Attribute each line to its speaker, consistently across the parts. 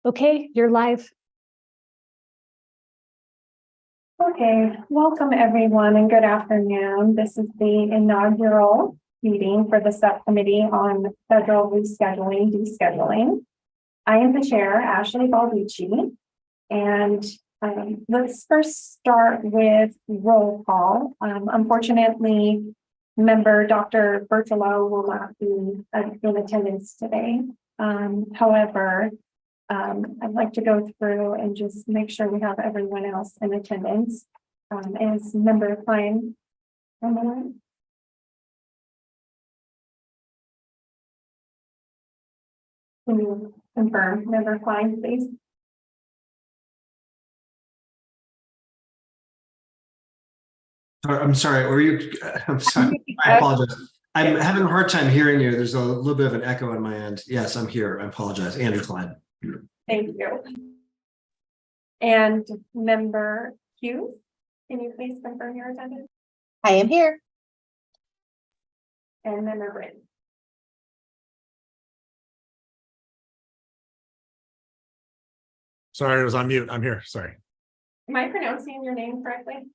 Speaker 1: Okay, you're live.
Speaker 2: Okay, welcome everyone and good afternoon. This is the inaugural meeting for the subcommittee on federal rescheduling, descheduling. I am the chair, Ashley Balducci, and let's first start with roll call. Unfortunately, member Dr. Bertolo will not be in attendance today. However, I'd like to go through and just make sure we have everyone else in attendance. Is member Klein on the line? Can you confirm member Klein, please?
Speaker 3: I'm sorry, were you? I'm sorry, I apologize. I'm having a hard time hearing you. There's a little bit of an echo on my end. Yes, I'm here. I apologize. Andrew Klein.
Speaker 2: Thank you. And member Hughes, can you please confirm your attendance?
Speaker 4: I am here.
Speaker 2: And member Britton.
Speaker 5: Sorry, I was on mute. I'm here. Sorry.
Speaker 2: Am I pronouncing your name correctly?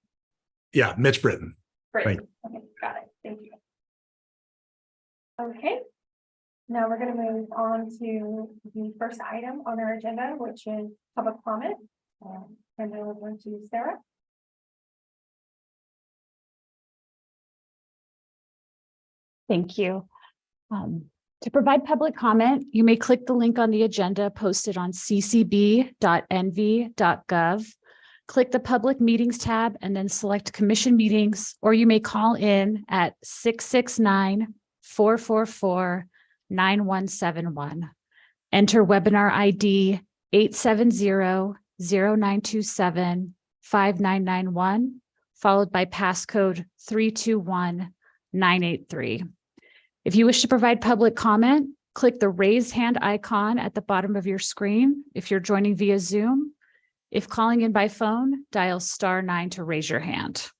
Speaker 5: Yeah, Mitch Britton.
Speaker 2: Britton. Okay, got it. Thank you. Okay. Now we're going to move on to the first item on our agenda, which is public comment. And then we're going to Sarah.
Speaker 1: Thank you. To provide public comment, you may click the link on the agenda posted on ccb.nv.gov. Click the public meetings tab and then select commission meetings, or you may call in at 669-444-9171. Enter webinar ID 870-0927-5991, followed by passcode 321983. If you wish to provide public comment, click the raise hand icon at the bottom of your screen if you're joining via Zoom. If calling in by phone, dial *9 to raise your hand.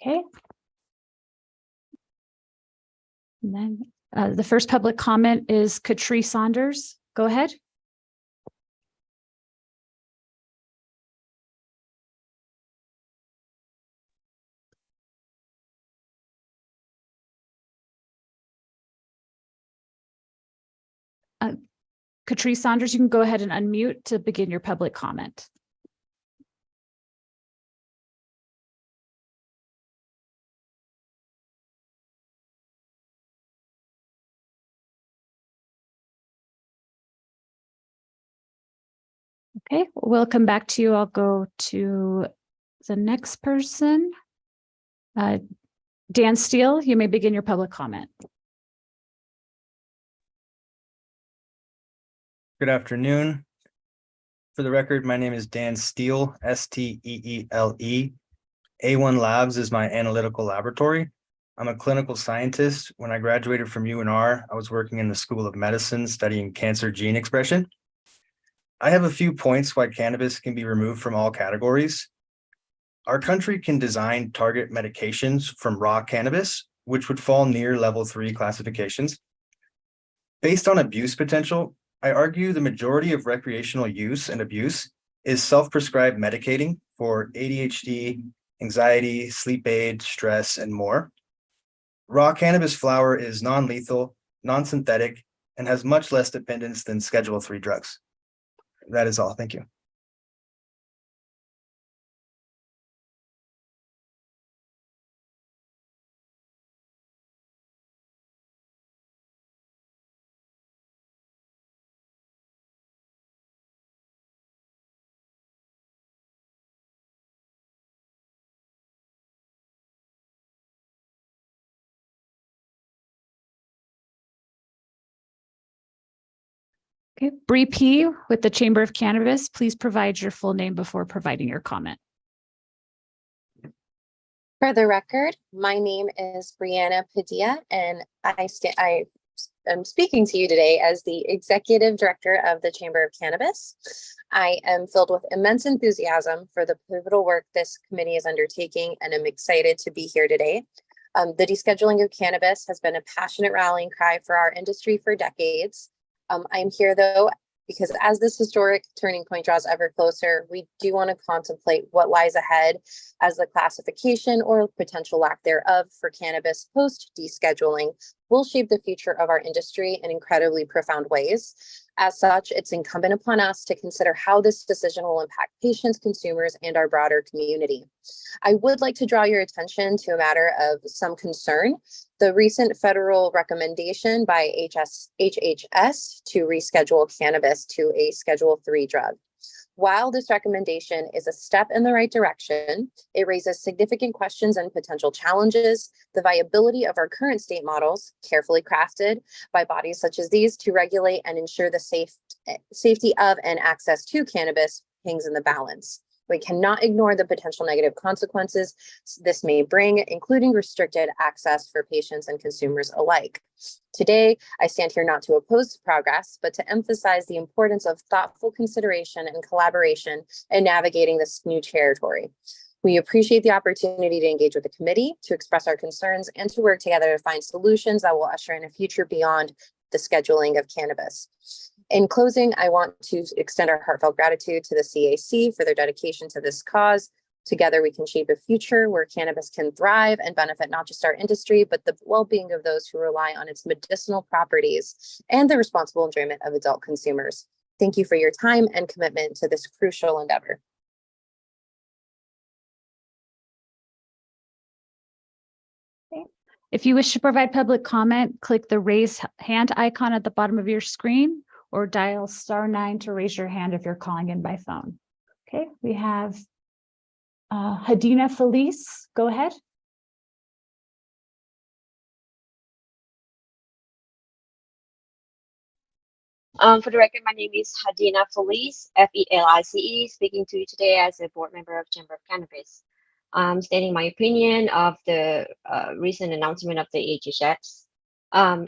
Speaker 1: Okay. And then the first public comment is Katrie Saunders. Go ahead. Katrie Saunders, you can go ahead and unmute to begin your public comment. Okay, we'll come back to you. I'll go to the next person. Dan Steele, you may begin your public comment.
Speaker 6: Good afternoon. For the record, my name is Dan Steele, S-T-E-E-L-E. A1 Labs is my analytical laboratory. I'm a clinical scientist. When I graduated from UNR, I was working in the School of Medicine studying cancer gene expression. I have a few points why cannabis can be removed from all categories. Our country can design target medications from raw cannabis, which would fall near level 3 classifications. Based on abuse potential, I argue the majority of recreational use and abuse is self-prescribed medicating for ADHD, anxiety, sleep aid, stress, and more. Raw cannabis flower is non-lethal, non-synthetic, and has much less dependence than Schedule III drugs. That is all. Thank you.
Speaker 1: Okay, Bree P. with the Chamber of Cannabis, please provide your full name before providing your comment.
Speaker 4: For the record, my name is Brianna Padilla, and I am speaking to you today as the Executive Director of the Chamber of Cannabis. I am filled with immense enthusiasm for the pivotal work this committee is undertaking, and I'm excited to be here today. The descheduling of cannabis has been a passionate rallying cry for our industry for decades. I'm here though, because as this historic turning point draws ever closer, we do want to contemplate what lies ahead as the classification or potential lack thereof for cannabis post descheduling will shape the future of our industry in incredibly profound ways. As such, it's incumbent upon us to consider how this decision will impact patients, consumers, and our broader community. I would like to draw your attention to a matter of some concern. The recent federal recommendation by HHS to reschedule cannabis to a Schedule III drug. While this recommendation is a step in the right direction, it raises significant questions and potential challenges. The viability of our current state models, carefully crafted by bodies such as these to regulate and ensure the safety of and access to cannabis, hangs in the balance. We cannot ignore the potential negative consequences this may bring, including restricted access for patients and consumers alike. Today, I stand here not to oppose progress, but to emphasize the importance of thoughtful consideration and collaboration in navigating this new territory. We appreciate the opportunity to engage with the committee, to express our concerns, and to work together to find solutions that will usher in a future beyond the scheduling of cannabis. In closing, I want to extend our heartfelt gratitude to the CAC for their dedication to this cause. Together, we can shape a future where cannabis can thrive and benefit not just our industry, but the well-being of those who rely on its medicinal properties and the responsible enjoyment of adult consumers. Thank you for your time and commitment to this crucial endeavor.
Speaker 1: If you wish to provide public comment, click the raise hand icon at the bottom of your screen or dial *9 to raise your hand if you're calling in by phone. Okay, we have Hadina Felice, go ahead.
Speaker 7: For the record, my name is Hadina Felice, Felice, speaking to you today as a board member of Chamber of Cannabis. Stating my opinion of the recent announcement of the HHS,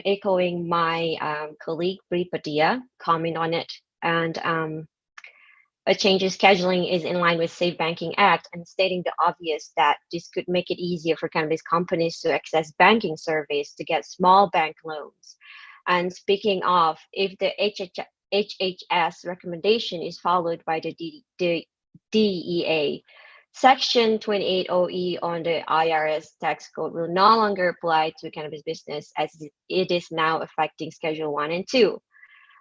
Speaker 7: echoing my colleague Bri Padilla comment on it, and a change in scheduling is in line with Safe Banking Act, and stating the obvious that this could make it easier for cannabis companies to access banking service to get small bank loans. And speaking of, if the HHS recommendation is followed by the DEA, Section 28OE on the IRS tax code will no longer apply to cannabis business, as it is now affecting Schedule 1 and 2.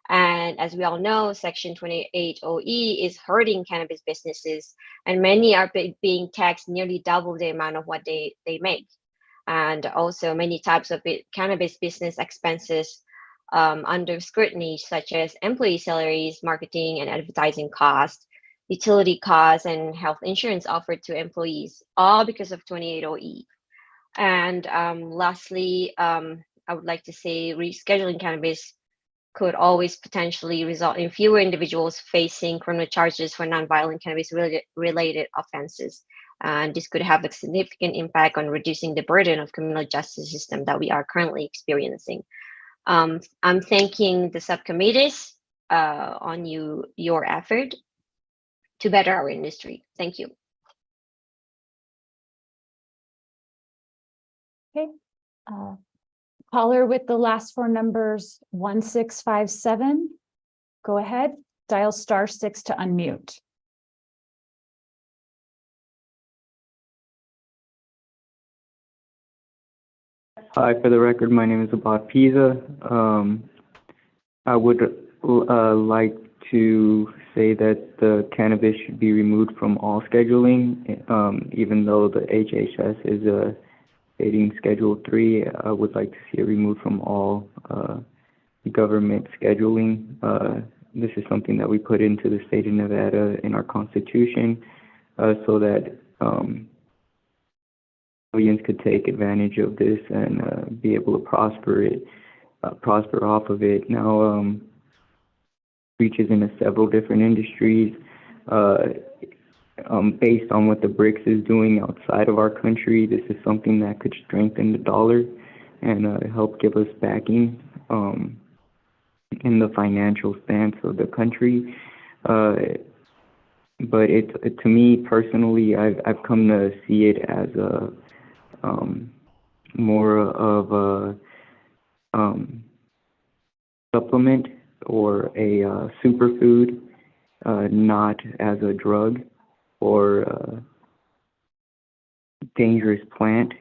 Speaker 7: And as we all know, Section 28OE is hurting cannabis businesses, and many are being taxed nearly double the amount of what they make. And also many types of cannabis business expenses under scrutiny, such as employee salaries, marketing and advertising costs, utility costs, and health insurance offered to employees, all because of 28OE. And lastly, I would like to say rescheduling cannabis could always potentially result in fewer individuals facing criminal charges for nonviolent cannabis related offenses. And this could have a significant impact on reducing the burden of criminal justice system that we are currently experiencing. I'm thanking the subcommittees on your effort to better our industry. Thank you.
Speaker 1: Okay. Caller with the last four numbers 1657. Go ahead, dial *6 to unmute.
Speaker 8: Hi, for the record, my name is Abad Pisa. I would like to say that the cannabis should be removed from all scheduling, even though the HHS is stating Schedule 3. I would like to see it removed from all government scheduling. This is something that we put into the state of Nevada in our Constitution, so that millions could take advantage of this and be able to prosper off of it. Now, reaches into several different industries. Based on what the BRICS is doing outside of our country, this is something that could strengthen the dollar and help give us backing in the financial stance of the country. But to me personally, I've come to see it as more of a supplement or a superfood, not as a drug or a dangerous plant.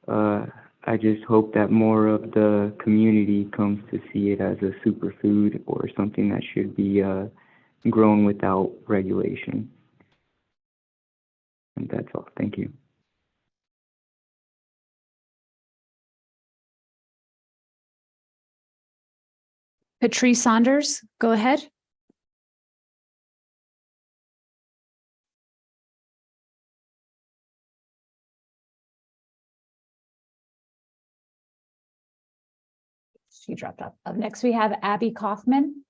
Speaker 8: I just hope that more of the community comes to see it as a superfood or something that should be grown without regulation. And that's all. Thank you.
Speaker 1: Patrice Saunders, go ahead. She dropped off. Up next, we have Abby Kaufman.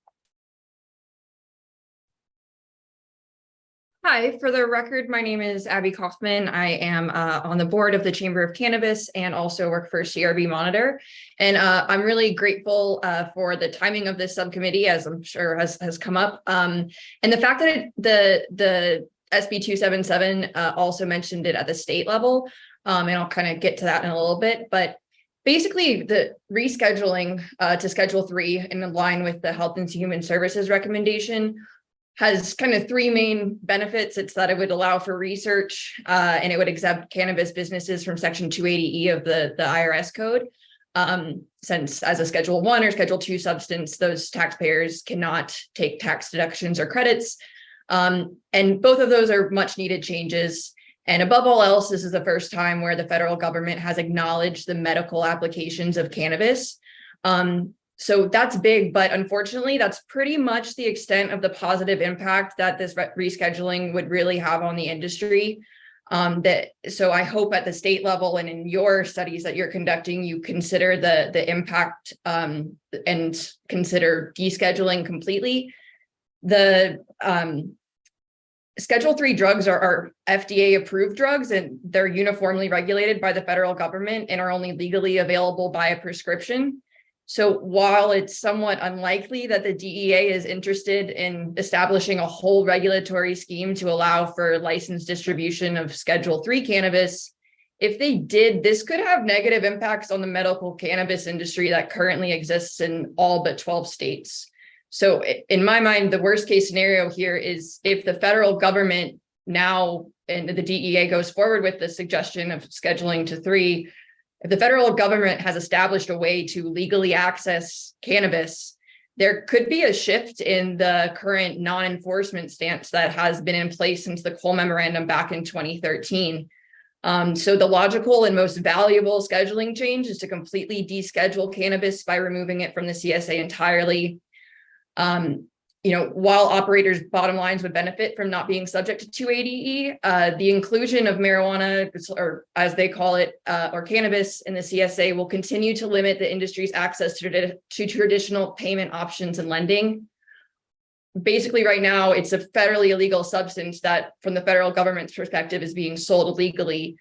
Speaker 9: Hi, for the record, my name is Abby Kaufman. I am on the board of the Chamber of Cannabis and also work for CRB Monitor. And I'm really grateful for the timing of this subcommittee, as I'm sure has come up. And the fact that the SB 277 also mentioned it at the state level. And I'll kind of get to that in a little bit. But basically, the rescheduling to Schedule 3 in line with the Health and Human Services recommendation has kind of three main benefits. It's that it would allow for research and it would exempt cannabis businesses from Section 280E of the IRS code. Since as a Schedule 1 or Schedule 2 substance, those taxpayers cannot take tax deductions or credits. And both of those are much needed changes. And above all else, this is the first time where the federal government has acknowledged the medical applications of cannabis. So that's big, but unfortunately, that's pretty much the extent of the positive impact that this rescheduling would really have on the industry. So I hope at the state level and in your studies that you're conducting, you consider the impact and consider descheduling completely. The Schedule 3 drugs are FDA approved drugs, and they're uniformly regulated by the federal government and are only legally available by a prescription. So while it's somewhat unlikely that the DEA is interested in establishing a whole regulatory scheme to allow for licensed distribution of Schedule 3 cannabis, if they did, this could have negative impacts on the medical cannabis industry that currently exists in all but 12 states. So in my mind, the worst case scenario here is if the federal government now and the DEA goes forward with the suggestion of scheduling to 3, if the federal government has established a way to legally access cannabis, there could be a shift in the current non-enforcement stance that has been in place since the Cole Memorandum back in 2013. So the logical and most valuable scheduling change is to completely deschedule cannabis by removing it from the CSA entirely. While operators' bottom lines would benefit from not being subject to 280E, the inclusion of marijuana, or as they call it, or cannabis in the CSA will continue to limit the industry's access to traditional payment options and lending. Basically, right now, it's a federally illegal substance that, from the federal government's perspective, is being sold illegally.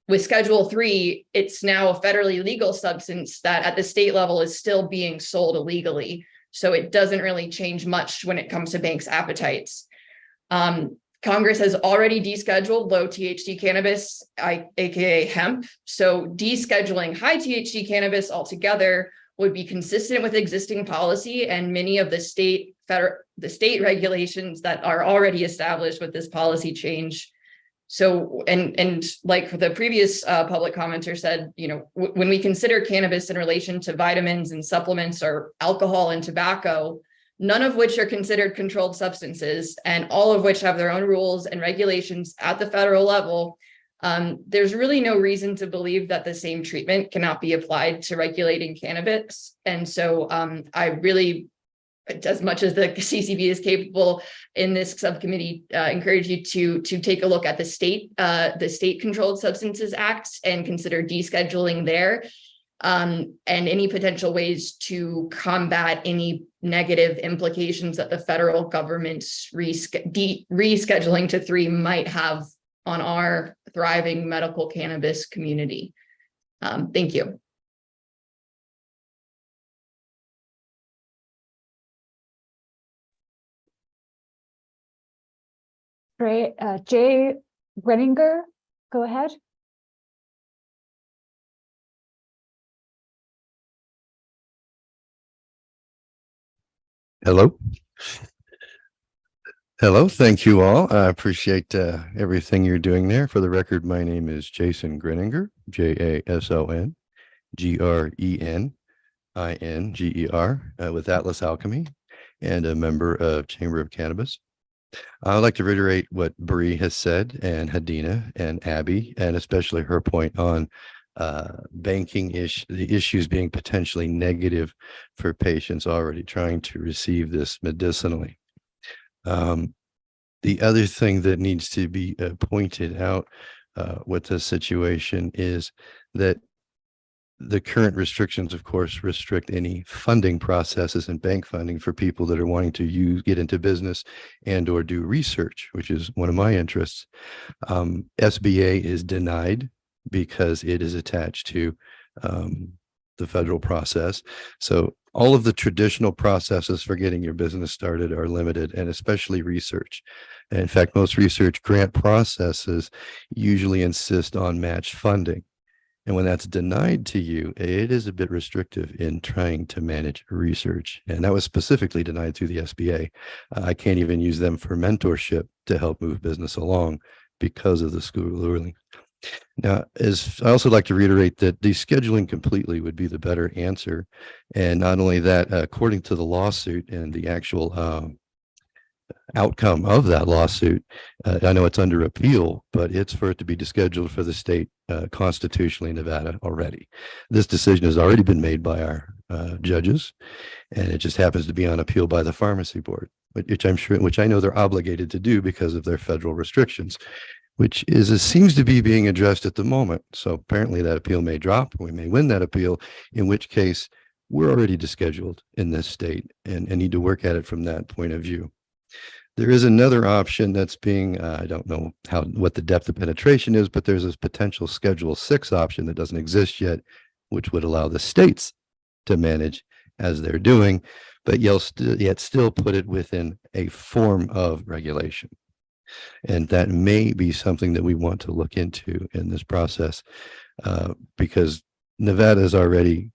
Speaker 9: With Schedule 3, it's now a federally legal substance that at the state level is still being sold illegally. So it doesn't really change much when it comes to banks' appetites. Congress has already descheduled low THC cannabis, aka hemp. So descheduling high THC cannabis altogether would be consistent with existing policy and many of the state regulations that are already established with this policy change. So, and like the previous public commenter said, when we consider cannabis in relation to vitamins and supplements or alcohol and tobacco, none of which are considered controlled substances and all of which have their own rules and regulations at the federal level, there's really no reason to believe that the same treatment cannot be applied to regulating cannabis. And so I really, as much as the CCB is capable in this subcommittee, encourage you to take a look at the State Controlled Substances Act and consider descheduling there, and any potential ways to combat any negative implications that the federal government's rescheduling to 3 might have on our thriving medical cannabis community. Thank you.
Speaker 1: Great. Jay Renninger, go ahead.
Speaker 10: Hello. Hello. Thank you all. I appreciate everything you're doing there. For the record, my name is Jason Greninger, JASON, with Atlas Alchemy and a member of Chamber of Cannabis. I'd like to reiterate what Bree has said, and Hadina and Abby, and especially her point on the issues being potentially negative for patients already trying to receive this medicinally. The other thing that needs to be pointed out with this situation is that the current restrictions, of course, restrict any funding processes and bank funding for people that are wanting to get into business and or do research, which is one of my interests. SBA is denied because it is attached to the federal process. So all of the traditional processes for getting your business started are limited, and especially research. And in fact, most research grant processes usually insist on match funding. And when that's denied to you, it is a bit restrictive in trying to manage research. And that was specifically denied through the SBA. I can't even use them for mentorship to help move business along because of the school ruling. Now, I also like to reiterate that descheduling completely would be the better answer. And not only that, according to the lawsuit and the actual outcome of that lawsuit, I know it's under appeal, but it's for it to be descheduled for the state constitutionally in Nevada already. This decision has already been made by our judges, and it just happens to be on appeal by the pharmacy board, which I know they're obligated to do because of their federal restrictions, which seems to be being addressed at the moment. So apparently that appeal may drop, we may win that appeal, in which case we're already descheduled in this state and need to work at it from that point of view. There is another option that's being, I don't know what the depth of penetration is, but there's this potential Schedule 6 option that doesn't exist yet, which would allow the states to manage as they're doing, but yet still put it within a form of regulation. And that may be something that we want to look into in this process, because Nevada has already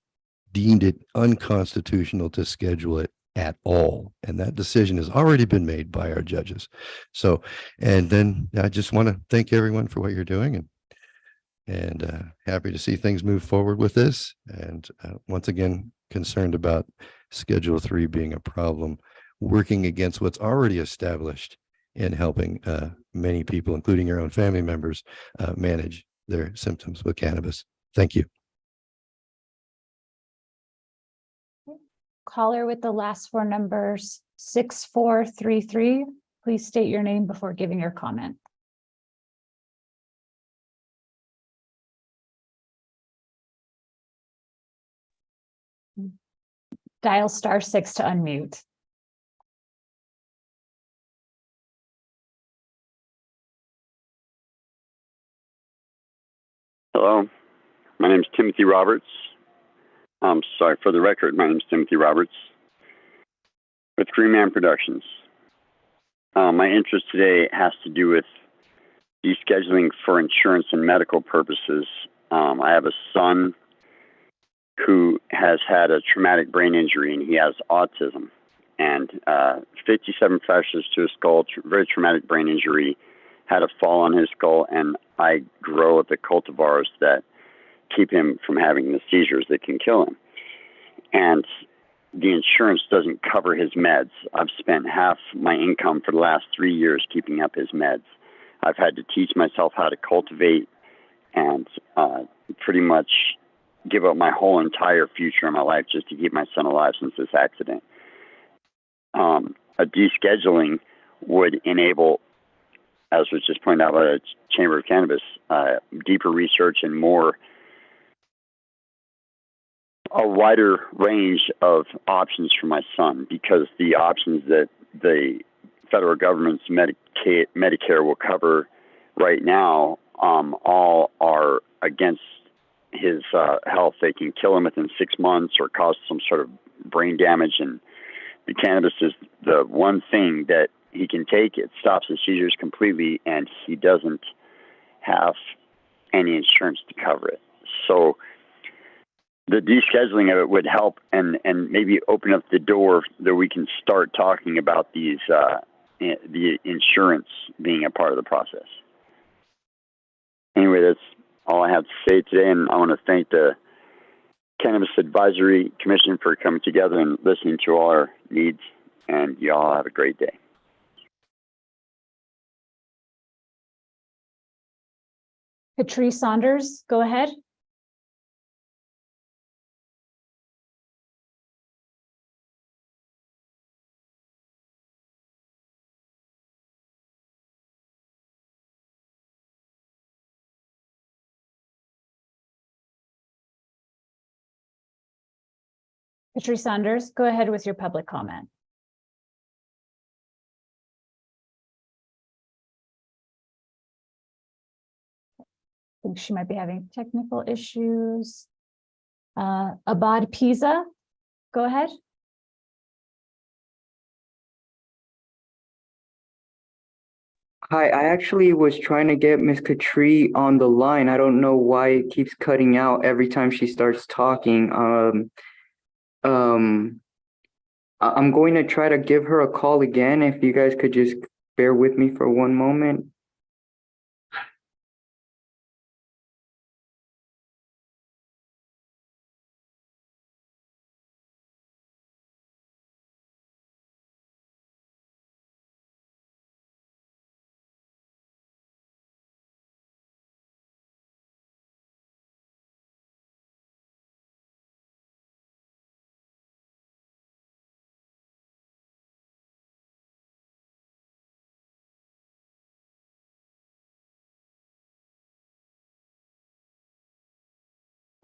Speaker 10: deemed it unconstitutional to schedule it at all. And that decision has already been made by our judges. So, and then I just want to thank everyone for what you're doing, and happy to see things move forward with this. And once again, concerned about Schedule 3 being a problem, working against what's already established in helping many people, including your own family members, manage their symptoms with cannabis. Thank you.
Speaker 1: Caller with the last four numbers 6433. Please state your name before giving your comment. Dial *6 to unmute.
Speaker 11: Hello, my name is Timothy Roberts. I'm sorry, for the record, my name is Timothy Roberts with Green Man Productions. My interest today has to do with descheduling for insurance and medical purposes. I have a son who has had a traumatic brain injury, and he has autism, and 57 fractures to his skull, very traumatic brain injury, had a fall on his skull, and I grow the cultivars that keep him from having the seizures that can kill him. And the insurance doesn't cover his meds. I've spent half my income for the last 3 years keeping up his meds. I've had to teach myself how to cultivate and pretty much give up my whole entire future in my life just to keep my son alive since this accident. A descheduling would enable, as was just pointed out by the Chamber of Cannabis, deeper research and a wider range of options for my son, because the options that the federal government's Medicare will cover right now all are against his health. They can kill him within 6 months or cause some sort of brain damage, and the cannabis is the one thing that he can take. It stops his seizures completely, and he doesn't have any insurance to cover it. So the descheduling of it would help and maybe open up the door that we can start talking about these, the insurance being a part of the process. Anyway, that's all I have to say today, and I want to thank the Cannabis Advisory Commission for coming together and listening to all our needs, and you all have a great day.
Speaker 1: Patrice Saunders, go ahead. Patrice Saunders, go ahead with your public comment. I think she might be having technical issues. Abad Pisa, go ahead.
Speaker 8: Hi, I actually was trying to get Miss Katri on the line. I don't know why it keeps cutting out every time she starts talking. I'm going to try to give her a call again. If you guys could just bear with me for one moment.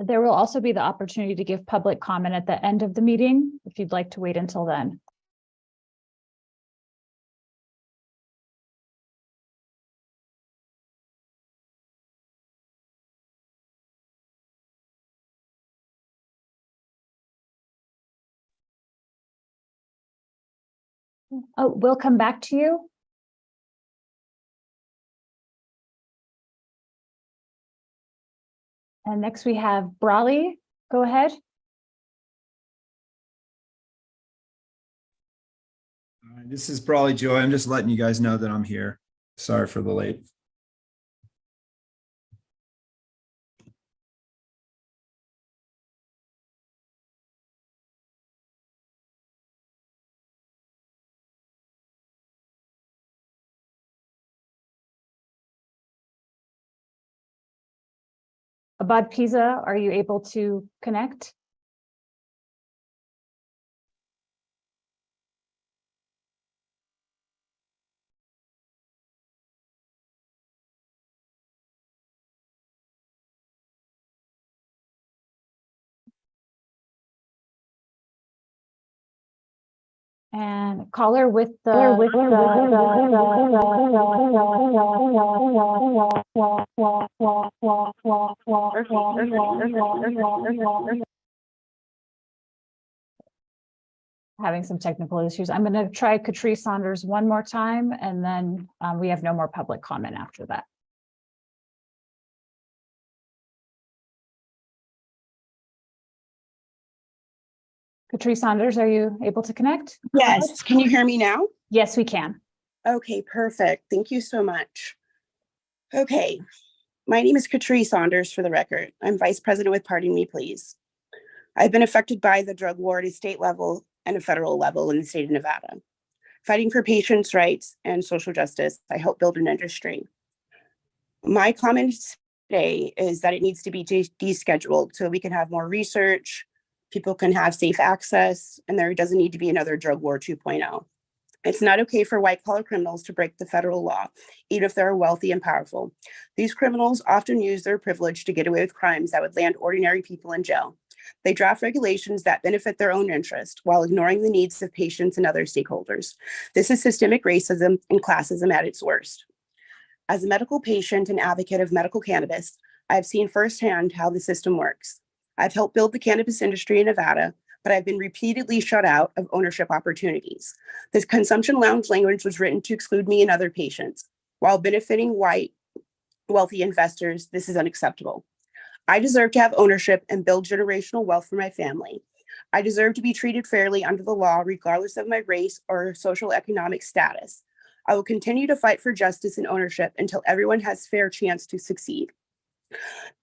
Speaker 1: There will also be the opportunity to give public comment at the end of the meeting, if you'd like to wait until then. Oh, we'll come back to you. And next we have Brawley. Go ahead.
Speaker 12: This is Brawley Joy. I'm just letting you guys know that I'm here. Sorry for the late.
Speaker 1: Abad Pisa, are you able to connect? And caller with the having some technical issues. I'm going to try Catrice Saunders one more time, and then we have no more public comment after that. Catrice Saunders, are you able to connect?
Speaker 13: Yes. Can you hear me now?
Speaker 1: Yes, we can.
Speaker 13: Okay, perfect. Thank you so much. Okay. My name is Catrice Saunders, for the record. I'm Vice President with Pardon Me, Please. I've been affected by the drug war at a state level and a federal level in the state of Nevada. Fighting for patients' rights and social justice, I help build an industry. My comment today is that it needs to be descheduled so we can have more research, people can have safe access, and there doesn't need to be another drug war 2.0. It's not okay for white-collar criminals to break the federal law, even if they're wealthy and powerful. These criminals often use their privilege to get away with crimes that would land ordinary people in jail. They draft regulations that benefit their own interest while ignoring the needs of patients and other stakeholders. This is systemic racism and classism at its worst. As a medical patient and advocate of medical cannabis, I've seen firsthand how the system works. I've helped build the cannabis industry in Nevada, but I've been repeatedly shut out of ownership opportunities. This consumption lounge language was written to exclude me and other patients. While benefiting white, wealthy investors, this is unacceptable. I deserve to have ownership and build generational wealth for my family. I deserve to be treated fairly under the law, regardless of my race or social economic status. I will continue to fight for justice and ownership until everyone has a fair chance to succeed.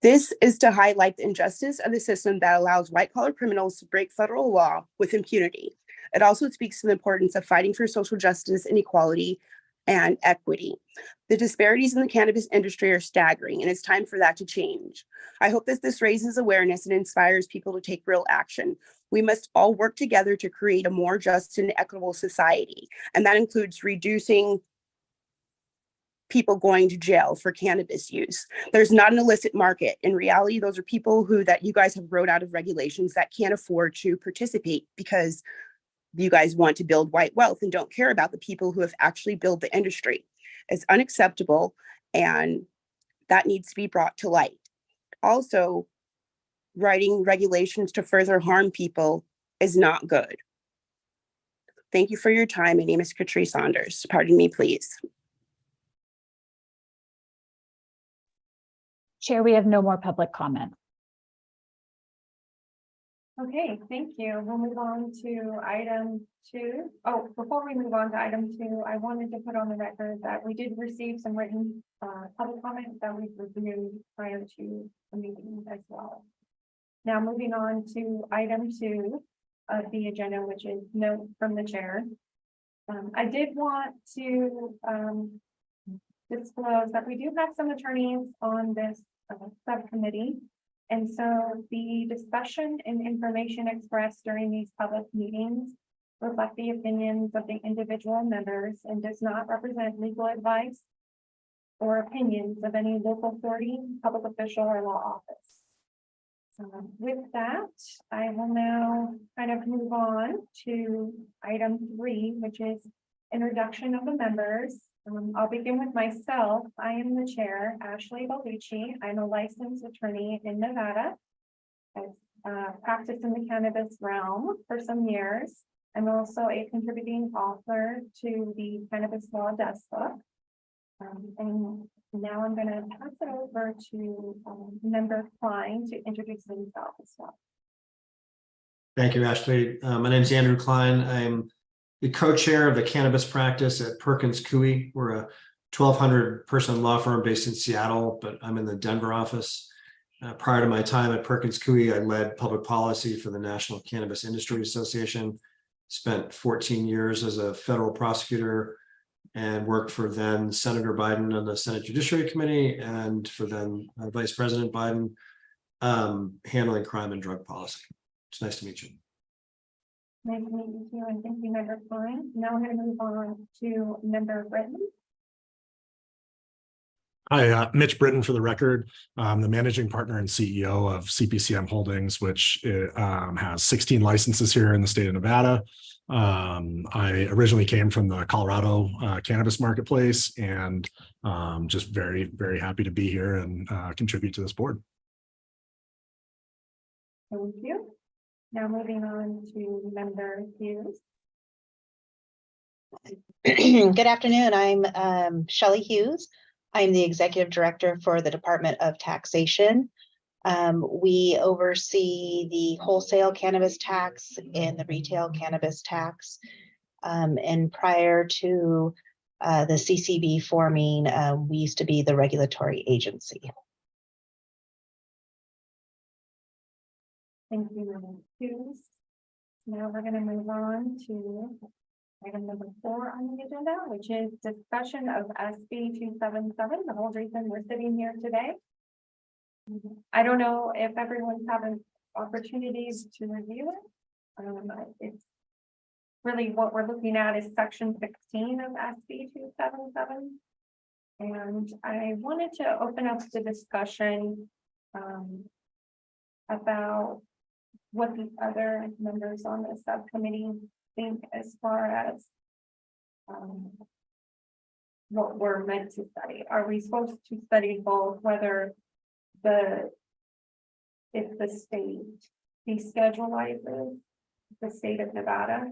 Speaker 13: This is to highlight the injustice of the system that allows white-collar criminals to break federal law with impunity. It also speaks to the importance of fighting for social justice and equality and equity. The disparities in the cannabis industry are staggering, and it's time for that to change. I hope that this raises awareness and inspires people to take real action. We must all work together to create a more just and equitable society, and that includes reducing people going to jail for cannabis use. There's not an illicit market. In reality, those are people that you guys have wrote out of regulations that can't afford to participate because you guys want to build white wealth and don't care about the people who have actually built the industry. It's unacceptable, and that needs to be brought to light. Also, writing regulations to further harm people is not good. Thank you for your time. My name is Catrice Saunders. Pardon me, please.
Speaker 1: Chair, we have no more public comment.
Speaker 2: Okay, thank you. We'll move on to item 2. Oh, before we move on to item 2, I wanted to put on the record that we did receive some written public comments that we've reviewed prior to the meeting as well. Now moving on to item 2 of the agenda, which is note from the chair. I did want to disclose that we do have some attorneys on this subcommittee. And so the discussion and information expressed during these public meetings reflect the opinions of the individual members and does not represent legal advice or opinions of any local authority, public official, or law office. With that, I will now kind of move on to item 3, which is introduction of the members. I'll begin with myself. I am the chair, Ashley Balducci. I'm a licensed attorney in Nevada. I've practiced in the cannabis realm for some years. I'm also a contributing author to the Cannabis Law Desk book. And now I'm going to pass it over to Member Klein to introduce himself as well.
Speaker 3: Thank you, Ashley. My name is Andrew Klein. I'm the co-chair of the cannabis practice at Perkins Coie. We're a 1,200 person law firm based in Seattle, but I'm in the Denver office. Prior to my time at Perkins Coie, I led public policy for the National Cannabis Industry Association, spent 14 years as a federal prosecutor, and worked for then Senator Biden on the Senate Judiciary Committee and for then Vice President Biden, handling crime and drug policy. It's nice to meet you.
Speaker 2: Nice to meet you too, and thank you, Member Klein. Now I'm going to move on to Member Britton.
Speaker 5: Hi, Mitch Britton for the record. I'm the managing partner and CEO of CPCM Holdings, which has 16 licenses here in the state of Nevada. I originally came from the Colorado cannabis marketplace, and just very, very happy to be here and contribute to this board.
Speaker 2: Thank you. Now moving on to Member Hughes.
Speaker 14: Good afternoon. I'm Shelley Hughes. I'm the Executive Director for the Department of Taxation. We oversee the wholesale cannabis tax and the retail cannabis tax. And prior to the CCB forming, we used to be the regulatory agency.
Speaker 2: Thank you, Member Hughes. Now we're going to move on to item number 4 on the agenda, which is discussion of SB 277, the whole reason we're sitting here today. I don't know if everyone's having opportunities to review it. It's really what we're looking at is section 16 of SB 277. And I wanted to open up the discussion about what the other members on the subcommittee think as far as what we're meant to study. Are we supposed to study both, whether if the state deschedulizes the state of Nevada,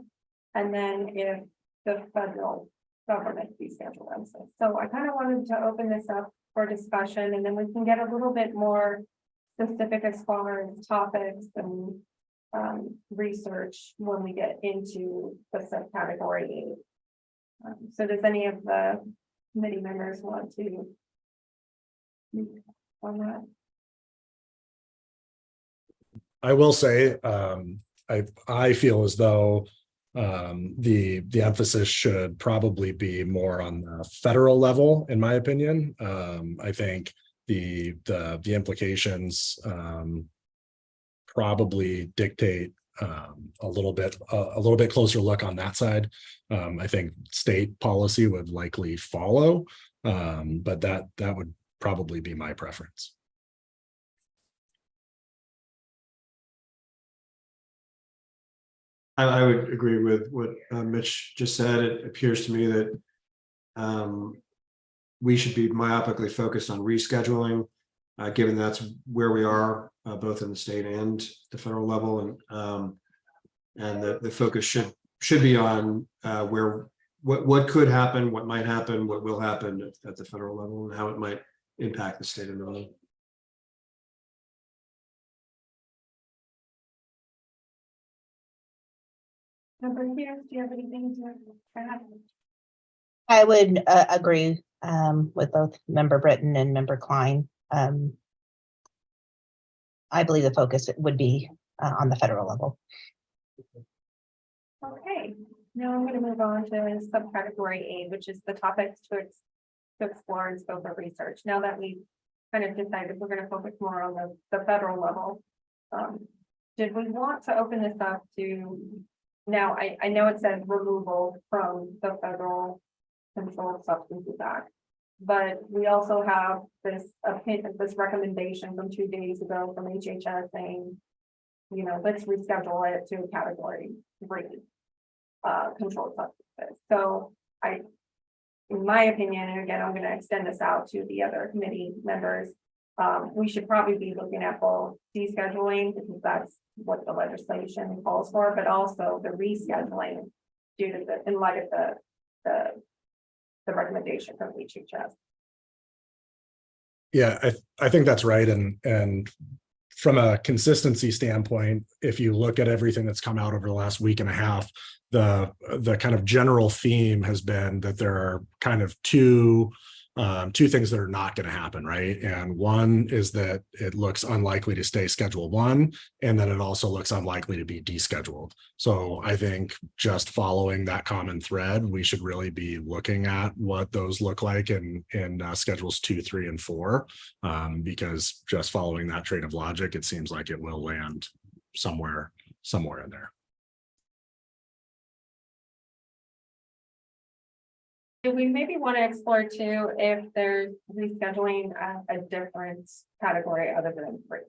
Speaker 2: and then if the federal government deschedulizes? So I kind of wanted to open this up for discussion, and then we can get a little bit more specific as far as topics and research when we get into the subcategory. So does any of the committee members want to on that?
Speaker 5: I will say, I feel as though the emphasis should probably be more on the federal level, in my opinion. I think the implications probably dictate a little bit closer look on that side. I think state policy would likely follow, but that would probably be my preference.
Speaker 3: I would agree with what Mitch just said. It appears to me that we should be myopically focused on rescheduling, given that's where we are, both in the state and the federal level, and the focus should be on what could happen, what might happen, what will happen at the federal level, and how it might impact the state of Illinois.
Speaker 2: Member Hughes, do you have anything to add?
Speaker 14: I would agree with both Member Britton and Member Klein. I believe the focus would be on the federal level.
Speaker 2: Okay, now I'm going to move on to subcategory A, which is the topics to explore in scope of research. Now that we've kind of decided we're going to focus more on the federal level, did we want to open this up to, now I know it says removal from the Federal Controlled Substances Act, but we also have this recommendation from 2 days ago from HHS saying, you know, let's reschedule it to a category 3 controlled substances. So in my opinion, and again, I'm going to extend this out to the other committee members, we should probably be looking at both descheduling, because that's what the legislation calls for, but also the rescheduling due to in light of the recommendation from HHS.
Speaker 5: Yeah, I think that's right. And from a consistency standpoint, if you look at everything that's come out over the last week and a half, the kind of general theme has been that there are kind of two things that are not going to happen, right? And one is that it looks unlikely to stay Schedule 1, and then it also looks unlikely to be descheduled. So I think just following that common thread, we should really be looking at what those look like in Schedules 2, 3, and 4, because just following that train of logic, it seems like it will land somewhere in there.
Speaker 2: Do we maybe want to explore too if there's rescheduling a different category other than 3?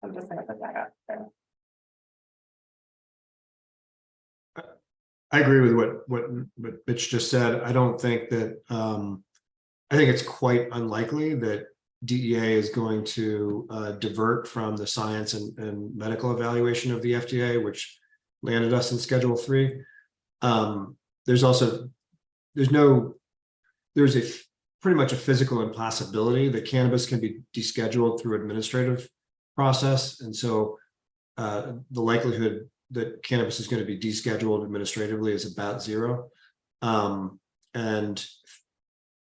Speaker 2: I'm just going to put that up there.
Speaker 3: I agree with what Mitch just said. I don't think that I think it's quite unlikely that DEA is going to divert from the science and medical evaluation of the FDA, which landed us in Schedule 3. There's pretty much a physical impossibility that cannabis can be descheduled through administrative process. And so the likelihood that cannabis is going to be descheduled administratively is about 0. And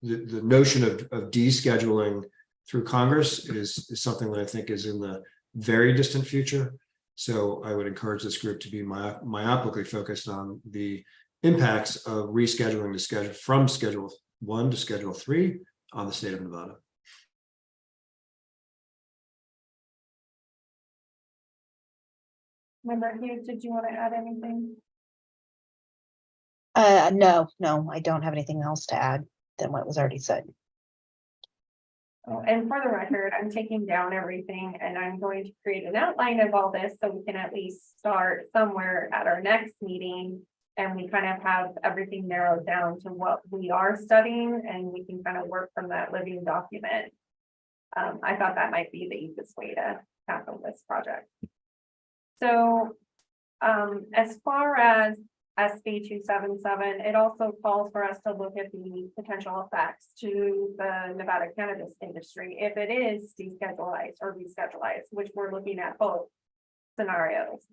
Speaker 3: the notion of descheduling through Congress is something that I think is in the very distant future. So I would encourage this group to be myopically focused on the impacts of rescheduling from Schedule 1 to Schedule 3 on the state of Nevada.
Speaker 2: Member Hughes, did you want to add anything?
Speaker 14: No, I don't have anything else to add than what was already said.
Speaker 2: Oh, and for the record, I'm taking down everything and I'm going to create an outline of all this so we can at least start somewhere at our next meeting and we kind of have everything narrowed down to what we are studying and we can kind of work from that living document. I thought that might be the easiest way to tackle this project. So as far as SB 277, it also calls for us to look at the potential effects to the Nevada cannabis industry if it is deschedulized or reschedulized, which we're looking at both scenarios.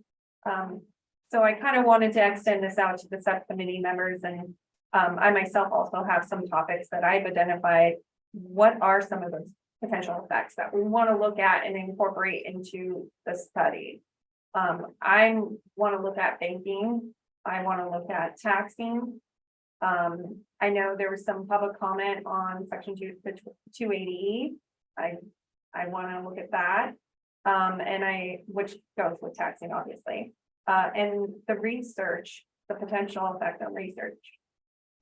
Speaker 2: So I kind of wanted to extend this out to the subcommittee members, and I myself also have some topics that I've identified. What are some of those potential effects that we want to look at and incorporate into the study? I want to look at banking. I want to look at taxing. I know there was some public comment on section 280E. I want to look at that. Which goes with taxing, obviously. And the research, the potential effect on research.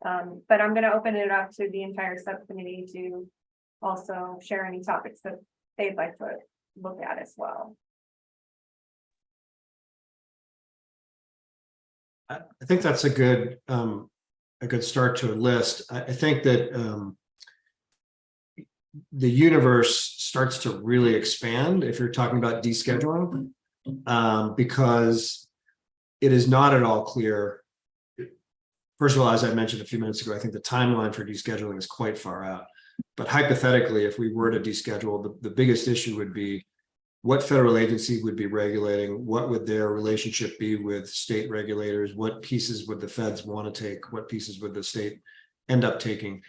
Speaker 2: But I'm going to open it up to the entire subcommittee to also share any topics that they'd like to look at as well.
Speaker 3: I think that's a good start to a list. I think that the universe starts to really expand if you're talking about descheduling, because it is not at all clear. First of all, as I mentioned a few minutes ago, I think the timeline for descheduling is quite far out. But hypothetically, if we were to deschedule, the biggest issue would be what federal agency would be regulating, what would their relationship be with state regulators, what pieces would the feds want to take, what pieces would the state end up taking.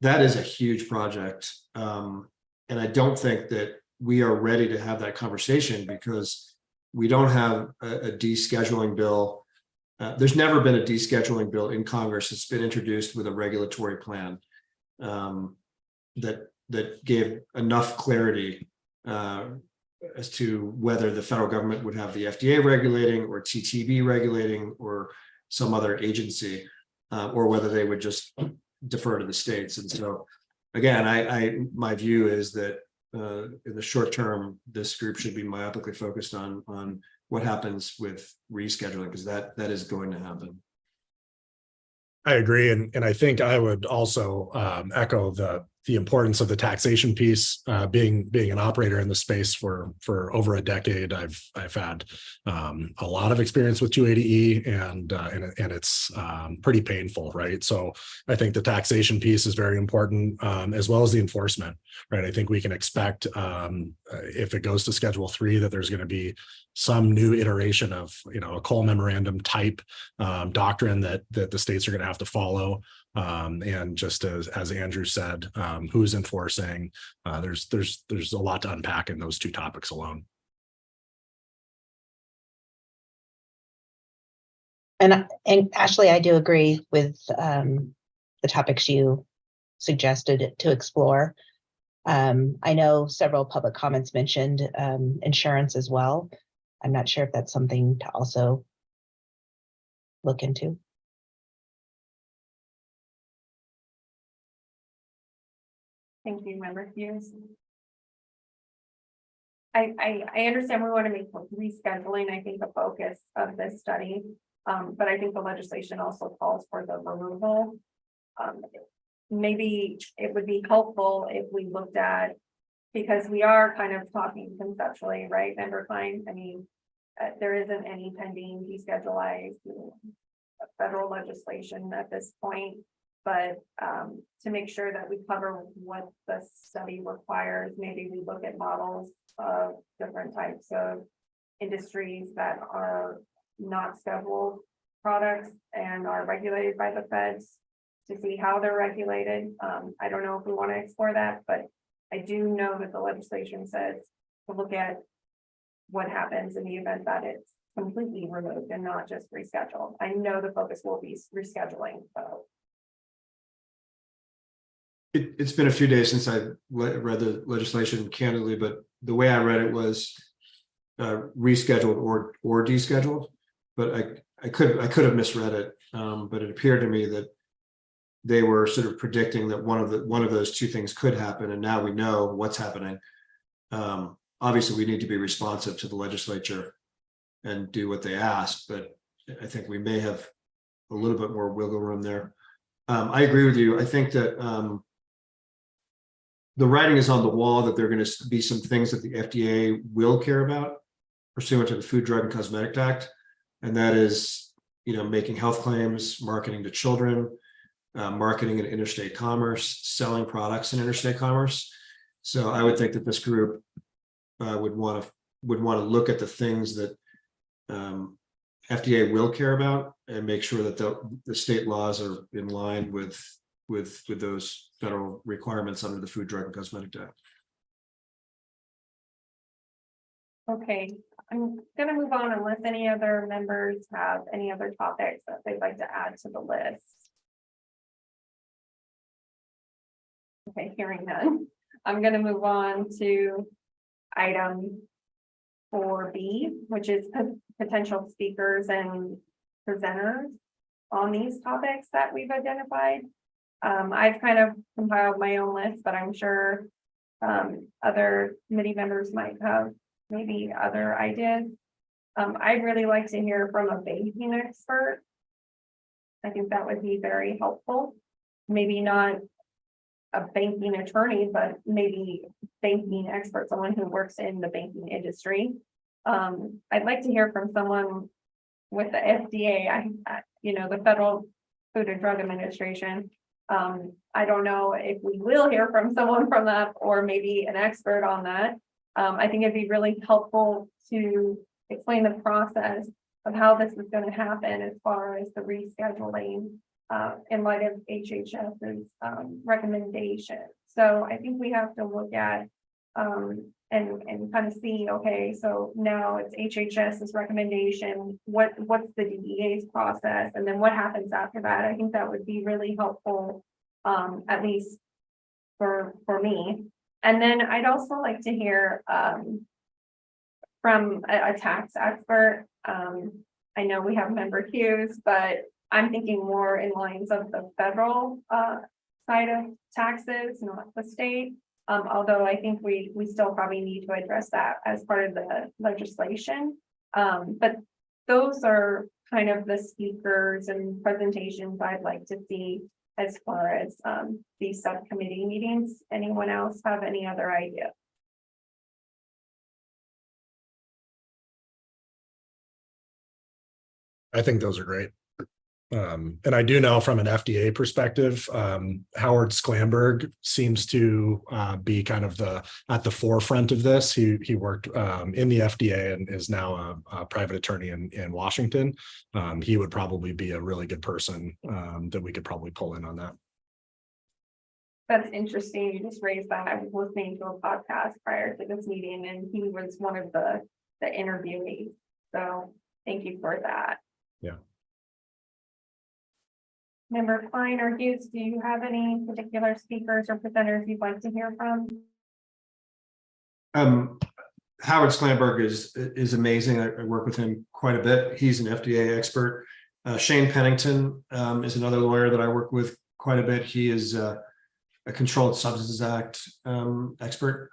Speaker 3: That is a huge project. And I don't think that we are ready to have that conversation because we don't have a descheduling bill. There's never been a descheduling bill in Congress that's been introduced with a regulatory plan that gave enough clarity as to whether the federal government would have the FDA regulating or TTB regulating or some other agency, or whether they would just defer to the states. And so, again, my view is that in the short term, this group should be myopically focused on what happens with rescheduling, because that is going to happen.
Speaker 5: I agree, and I think I would also echo the importance of the taxation piece. Being an operator in the space for over a decade, I've had a lot of experience with 280E, and it's pretty painful, right? So I think the taxation piece is very important, as well as the enforcement, right? I think we can expect if it goes to Schedule 3 that there's going to be some new iteration of, a Cole memorandum type doctrine that the states are going to have to follow. And just as Andrew said, who's enforcing, there's a lot to unpack in those two topics alone.
Speaker 14: And Ashley, I do agree with the topics you suggested to explore. I know several public comments mentioned insurance as well. I'm not sure if that's something to also look into.
Speaker 2: Thank you, Member Hughes. I understand we want to make rescheduling, I think, the focus of this study, but I think the legislation also calls for the removal. Maybe it would be helpful if we looked at, because we are kind of talking conceptually, right, Member Klein? I mean, there isn't any pending deschedulized federal legislation at this point. But to make sure that we cover what the study requires, maybe we look at models of different types of industries that are not scheduled products and are regulated by the feds to see how they're regulated. I don't know if we want to explore that, but I do know that the legislation says to look at what happens in the event that it's completely removed and not just rescheduled. I know the focus will be rescheduling, so.
Speaker 3: It's been a few days since I read the legislation candidly, but the way I read it was rescheduled or descheduled. But I could have misread it, but it appeared to me that they were sort of predicting that one of those two things could happen, and now we know what's happening. Obviously, we need to be responsive to the legislature and do what they ask, but I think we may have a little bit more wiggle room there. I agree with you. I think that the writing is on the wall that there are going to be some things that the FDA will care about pursuant to the Food, Drug, and Cosmetic Act. And that is making health claims, marketing to children, marketing in interstate commerce, selling products in interstate commerce. So I would think that this group would want to look at the things that FDA will care about and make sure that the state laws are in line with those federal requirements under the Food, Drug, and Cosmetic Act.
Speaker 2: Okay, I'm gonna move on unless any other members have any other topics that they'd like to add to the list. Okay, hearing none, I'm gonna move on to item 4B, which is potential speakers and presenters on these topics that we've identified. I've kind of compiled my own list, but I'm sure other committee members might have maybe other ideas. I'd really like to hear from a banking expert. I think that would be very helpful. Maybe not a banking attorney, but maybe banking expert, someone who works in the banking industry. I'd like to hear from someone with the FDA, the Federal Food and Drug Administration. I don't know if we will hear from someone from that or maybe an expert on that. I think it'd be really helpful to explain the process of how this is going to happen as far as the rescheduling in light of HHS's recommendation. So I think we have to look at and kind of see, okay, so now it's HHS's recommendation, what's the DEA's process, and then what happens after that. I think that would be really helpful, at least for me. And then I'd also like to hear from a tax expert. I know we have member Hughes, but I'm thinking more in lines of the federal side of taxes, not the state. Although I think we still probably need to address that as part of the legislation. But those are kind of the speakers and presentations I'd like to see as far as these subcommittee meetings. Anyone else have any other idea?
Speaker 5: I think those are great. And I do know from an FDA perspective, Howard Sklamberg seems to be kind of at the forefront of this. He worked in the FDA and is now a private attorney in Washington. He would probably be a really good person that we could probably pull in on that.
Speaker 2: That's interesting. You just raised that. I was listening to a podcast prior to this meeting, and he was one of the interviewees. So thank you for that.
Speaker 5: Yeah.
Speaker 2: Member Klein or Hughes, do you have any particular speakers or presenters you'd like to hear from?
Speaker 3: Howard Sklamberg is amazing. I work with him quite a bit. He's an FDA expert. Shane Pennington is another lawyer that I work with quite a bit. He is a Controlled Substances Act expert.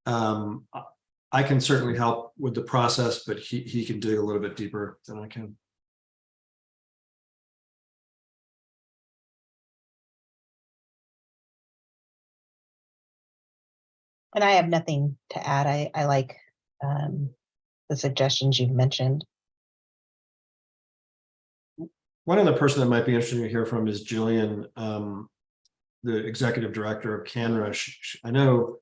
Speaker 3: I can certainly help with the process, but he can dig a little bit deeper than I can.
Speaker 14: And I have nothing to add. I like the suggestions you've mentioned.
Speaker 3: One other person that might be interesting to hear from is Jillian, the executive director of CANRA. I know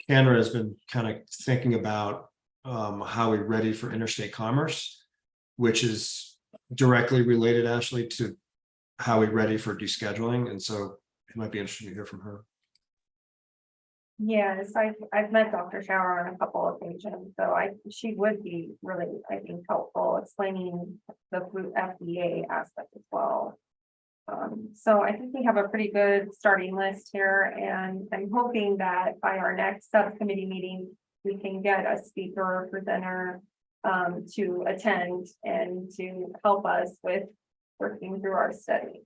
Speaker 3: CANRA has been kind of thinking about how we're ready for interstate commerce, which is directly related, Ashley, to how we're ready for descheduling. And so it might be interesting to hear from her.
Speaker 2: Yes, I've met Dr. Shower on a couple of occasions, so she would be really, I think, helpful explaining the FDA aspect as well. So I think we have a pretty good starting list here, and I'm hoping that by our next subcommittee meeting, we can get a speaker or presenter to attend and to help us with working through our study.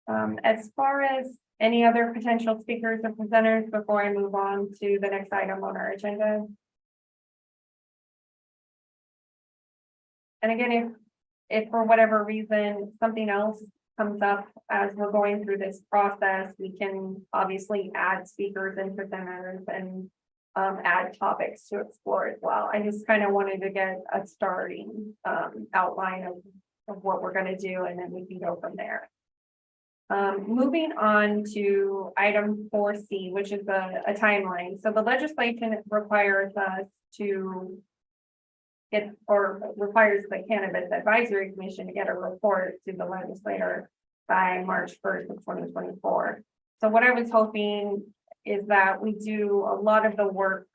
Speaker 2: As far as any other potential speakers or presenters before I move on to the next item on our agenda? And again, if for whatever reason something else comes up as we're going through this process, we can obviously add speakers and presenters and add topics to explore as well. I just kind of wanted to get a starting outline of of what we're gonna do, and then we can go from there. Moving on to item 4C, which is a timeline. So the legislation requires us to requires the Cannabis Advisory Commission to get a report to the legislator by March 1st of 2024. So what I was hoping is that we do a lot of the work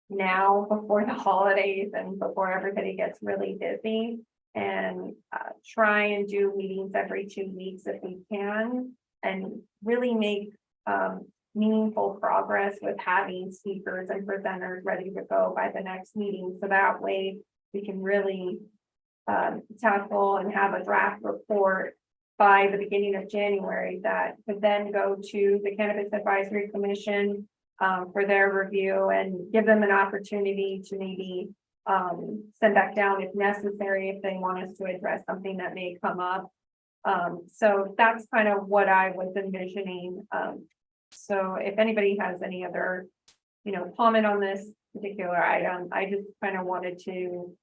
Speaker 2: now before the holidays and before everybody gets really busy, and try and do meetings every 2 weeks if we can, and really make meaningful progress with having speakers and presenters ready to go by the next meeting. So that way we can really tackle and have a draft report by the beginning of January that could then go to the Cannabis Advisory Commission for their review, and give them an opportunity to maybe send back down if necessary, if they want us to address something that may come up. So that's kind of what I was envisioning. So if anybody has any other, comment on this particular item, I just kind of wanted to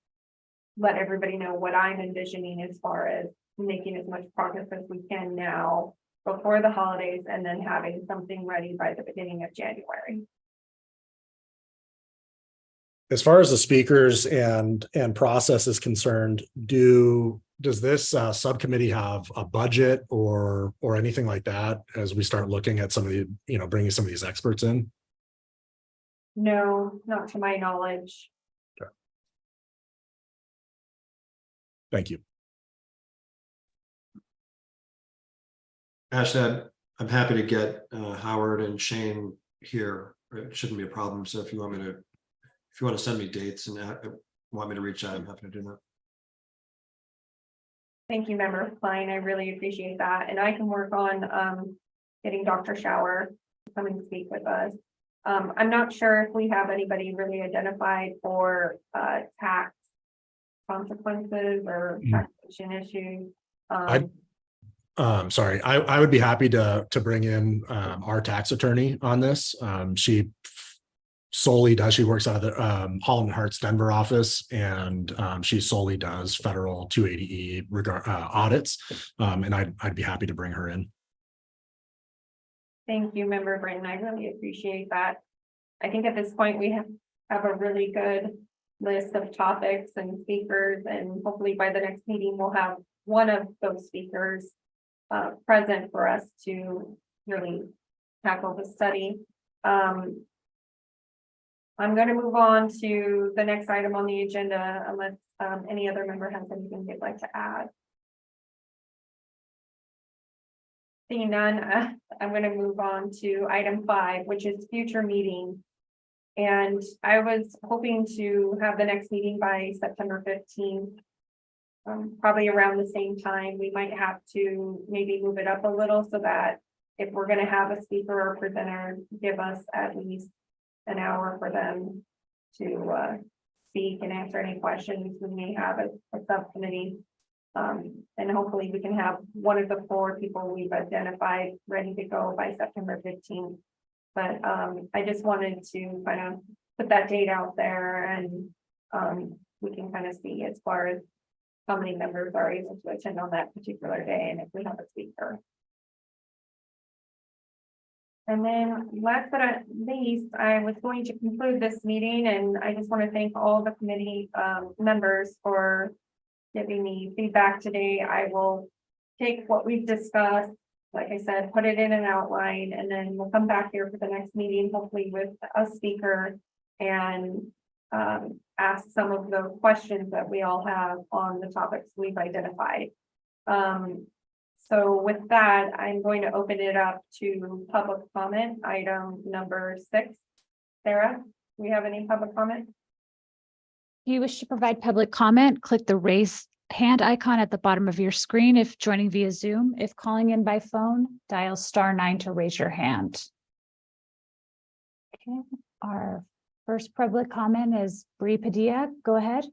Speaker 2: let everybody know what I'm envisioning as far as making as much progress as we can now before the holidays, and then having something ready by the beginning of January.
Speaker 5: As far as the speakers and process is concerned, does this subcommittee have a budget or anything like that as we start looking at some of the, bringing some of these experts in?
Speaker 2: No, not to my knowledge.
Speaker 5: Okay. Thank you.
Speaker 3: Ashley, I'm happy to get Howard and Shane here. It shouldn't be a problem. So if you want to send me dates and want me to reach out, I'm happy to do that.
Speaker 2: Thank you, Member Klein. I really appreciate that. And I can work on getting Dr. Shower to come and speak with us. I'm not sure if we have anybody really identified for tax consequences or taxation issues.
Speaker 5: Sorry, I would be happy to bring in our tax attorney on this. She works out of the Holland Hart's Denver office, and she solely does federal 280E audits. And I'd be happy to bring her in.
Speaker 2: Thank you, Member Britton. I really appreciate that. I think at this point we have a really good list of topics and speakers, and hopefully by the next meeting we'll have one of those speakers present for us to really tackle the study. I'm going to move on to the next item on the agenda, unless any other member has anything they'd like to add. Seeing none, I'm going to move on to item 5, which is future meetings. And I was hoping to have the next meeting by September 15th. Probably around the same time. We might have to maybe move it up a little so that if we're going to have a speaker or presenter, give us at least an hour for them to speak and answer any questions we may have as a subcommittee. And hopefully we can have one of the 4 people we've identified ready to go by September 15th. But I just wanted to kind of put that date out there, and we can kind of see as far as how many members are able to attend on that particular day, and if we have a speaker. And then last but not least, I was going to conclude this meeting, and I just want to thank all the committee members for giving me feedback today. I will take what we've discussed, like I said, put it in an outline, and then we'll come back here for the next meeting, hopefully with a speaker, and ask some of the questions that we all have on the topics we've identified. So with that, I'm going to open it up to public comment, item number 6. Sarah, do we have any public comment?
Speaker 1: If you wish to provide public comment, click the raise hand icon at the bottom of your screen if joining via Zoom. If calling in by phone, dial *9 to raise your hand. Okay, our first public comment is Bree Padilla. Go ahead.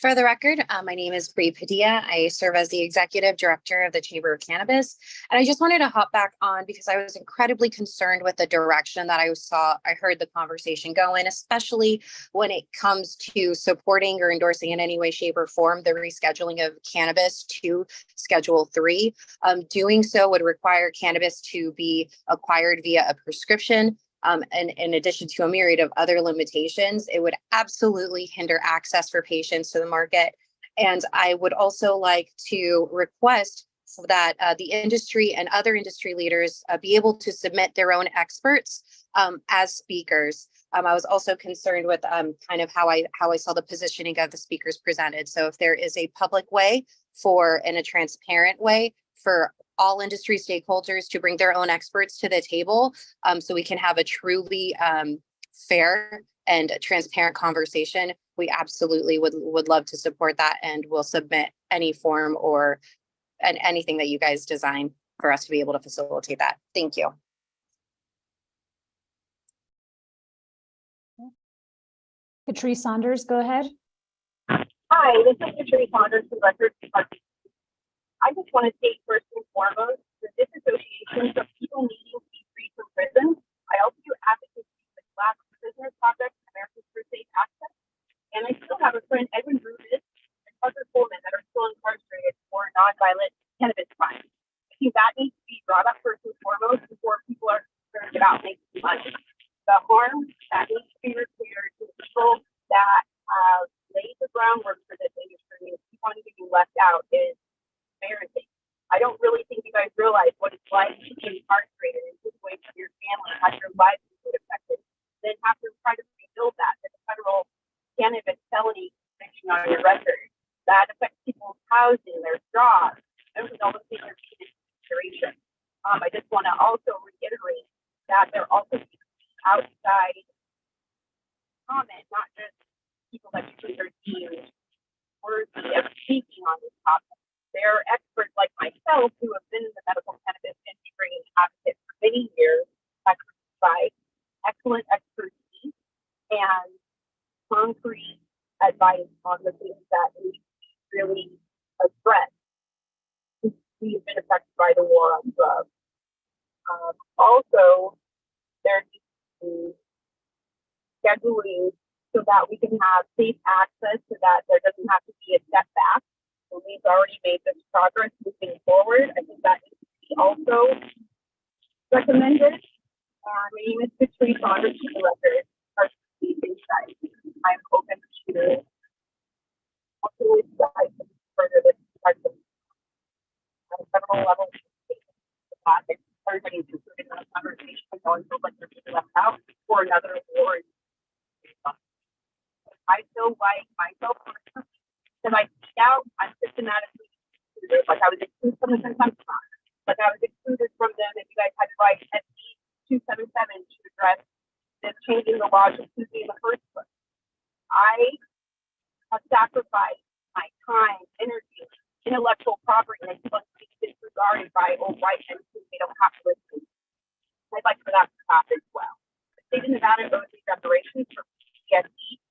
Speaker 4: For the record, my name is Bree Padilla. I serve as the Executive Director of the Chamber of Cannabis. And I just wanted to hop back on because I was incredibly concerned with the direction that I heard the conversation go in, especially when it comes to supporting or endorsing in any way, shape, or form the rescheduling of cannabis to Schedule 3. Doing so would require cannabis to be acquired via a prescription. And in addition to a myriad of other limitations, it would absolutely hinder access for patients to the market. And I would also like to request that the industry and other industry leaders be able to submit their own experts as speakers. I was also concerned with kind of how I saw the positioning of the speakers presented. So if there is a public way in a transparent way for all industry stakeholders to bring their own experts to the table so we can have a truly fair and transparent conversation, we absolutely would love to support that, and we'll submit any form or anything that you guys design for us to be able to facilitate that. Thank you.
Speaker 1: Patrice Saunders, go ahead.
Speaker 2: Hi, this is Patrice Saunders from Record. I just want to state first and foremost that this association of people needing to be free from prison. I also do advocacy for Black Prisoner Project, Americans for Safe Access, and I still have a friend, Edwin Rubis and Tucker Coleman, that are still incarcerated for nonviolent cannabis crimes. I think that needs to be brought up first and foremost before people are concerned about making money. The harm that needs to be repaired to the people that have laid the groundwork for this industry and keep on getting left out is parenting. I don't really think you guys realize what it's like to be incarcerated and take away from your family, have your livelihood affected, then have to try to rebuild that with a federal cannabis felony conviction on your record. That affects people's housing, their jobs, and with all the things are taken into consideration. I just want to also reiterate that there also needs to be outside comment, not just people that you are deemed worthy of speaking on this topic. There are experts like myself who have been in the medical cannabis industry and advocate for many years that provide excellent expertise and concrete advice on the things that we really address. We've been affected by the war on drugs. Also, there needs to be scheduling so that we can have safe access, so that there doesn't have to be a setback. And we've already made this progress moving forward. I think that needs to be also recommended. My name is Patrice Saunders for the record. I'm open to also with guys further this discussion at a federal level. Everybody's included in the conversation. I don't feel like they're being left out for another war. I feel like myself personally, that I speak out, I'm systematically excluded. Like I was excluded from the consumption line. Like I was excluded from them, and you guys had to write SB 277 to address this changing the law to exclude me in the first place. I have sacrificed my time, energy, intellectual property, and it's supposed to be disregarded by old white men who they don't have to listen. I'd like for that to stop as well. The state of Nevada owes me reparations for PTSD,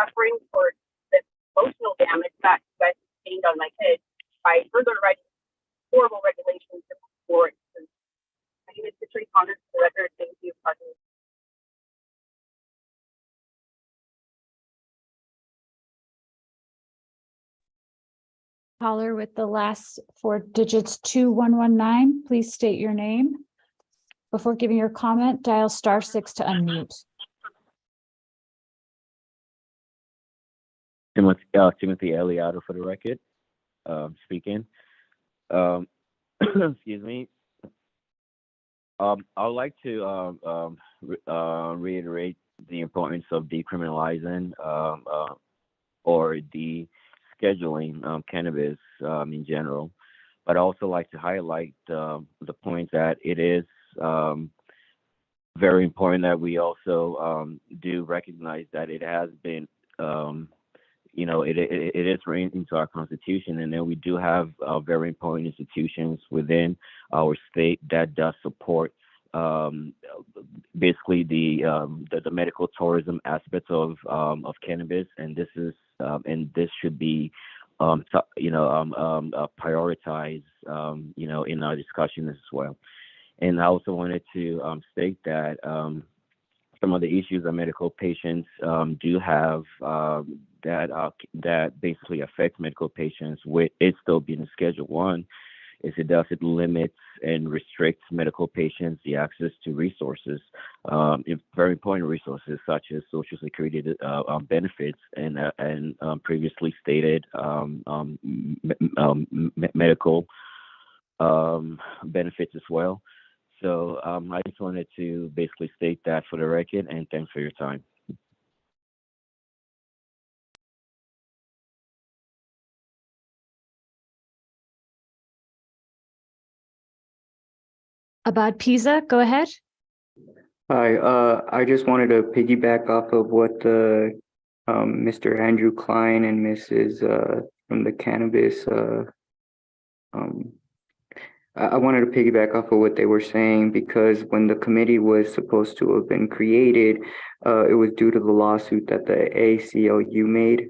Speaker 2: suffering for the emotional damage that you guys sustained on my kids by further writing horrible regulations and war. My name is Patrice Saunders for the record. Thank you, President.
Speaker 1: Caller with the last four digits 2119, please state your name. Before giving your comment, dial *6 to unmute.
Speaker 15: Timothy Eliotto for the record, speaking. Excuse me. I would like to reiterate the importance of decriminalizing or descheduling cannabis in general, but I also like to highlight the point that it is very important that we also do recognize that it has been it is written into our Constitution, and then we do have very important institutions within our state that does support basically the medical tourism aspects of cannabis, and this should be prioritized in our discussion as well. And I also wanted to state that some of the issues that medical patients do have that basically affect medical patients with it still being a Schedule 1 is it limits and restricts medical patients the access to resources, very important resources such as Social Security benefits and previously stated medical benefits as well. So I just wanted to basically state that for the record, and thanks for your time.
Speaker 1: Abad Pisa, go ahead.
Speaker 8: Hi, I just wanted to piggyback off of what Mr. Andrew Klein and Mrs. From the cannabis. I wanted to piggyback off of what they were saying, because when the committee was supposed to have been created, it was due to the lawsuit that the ACLU made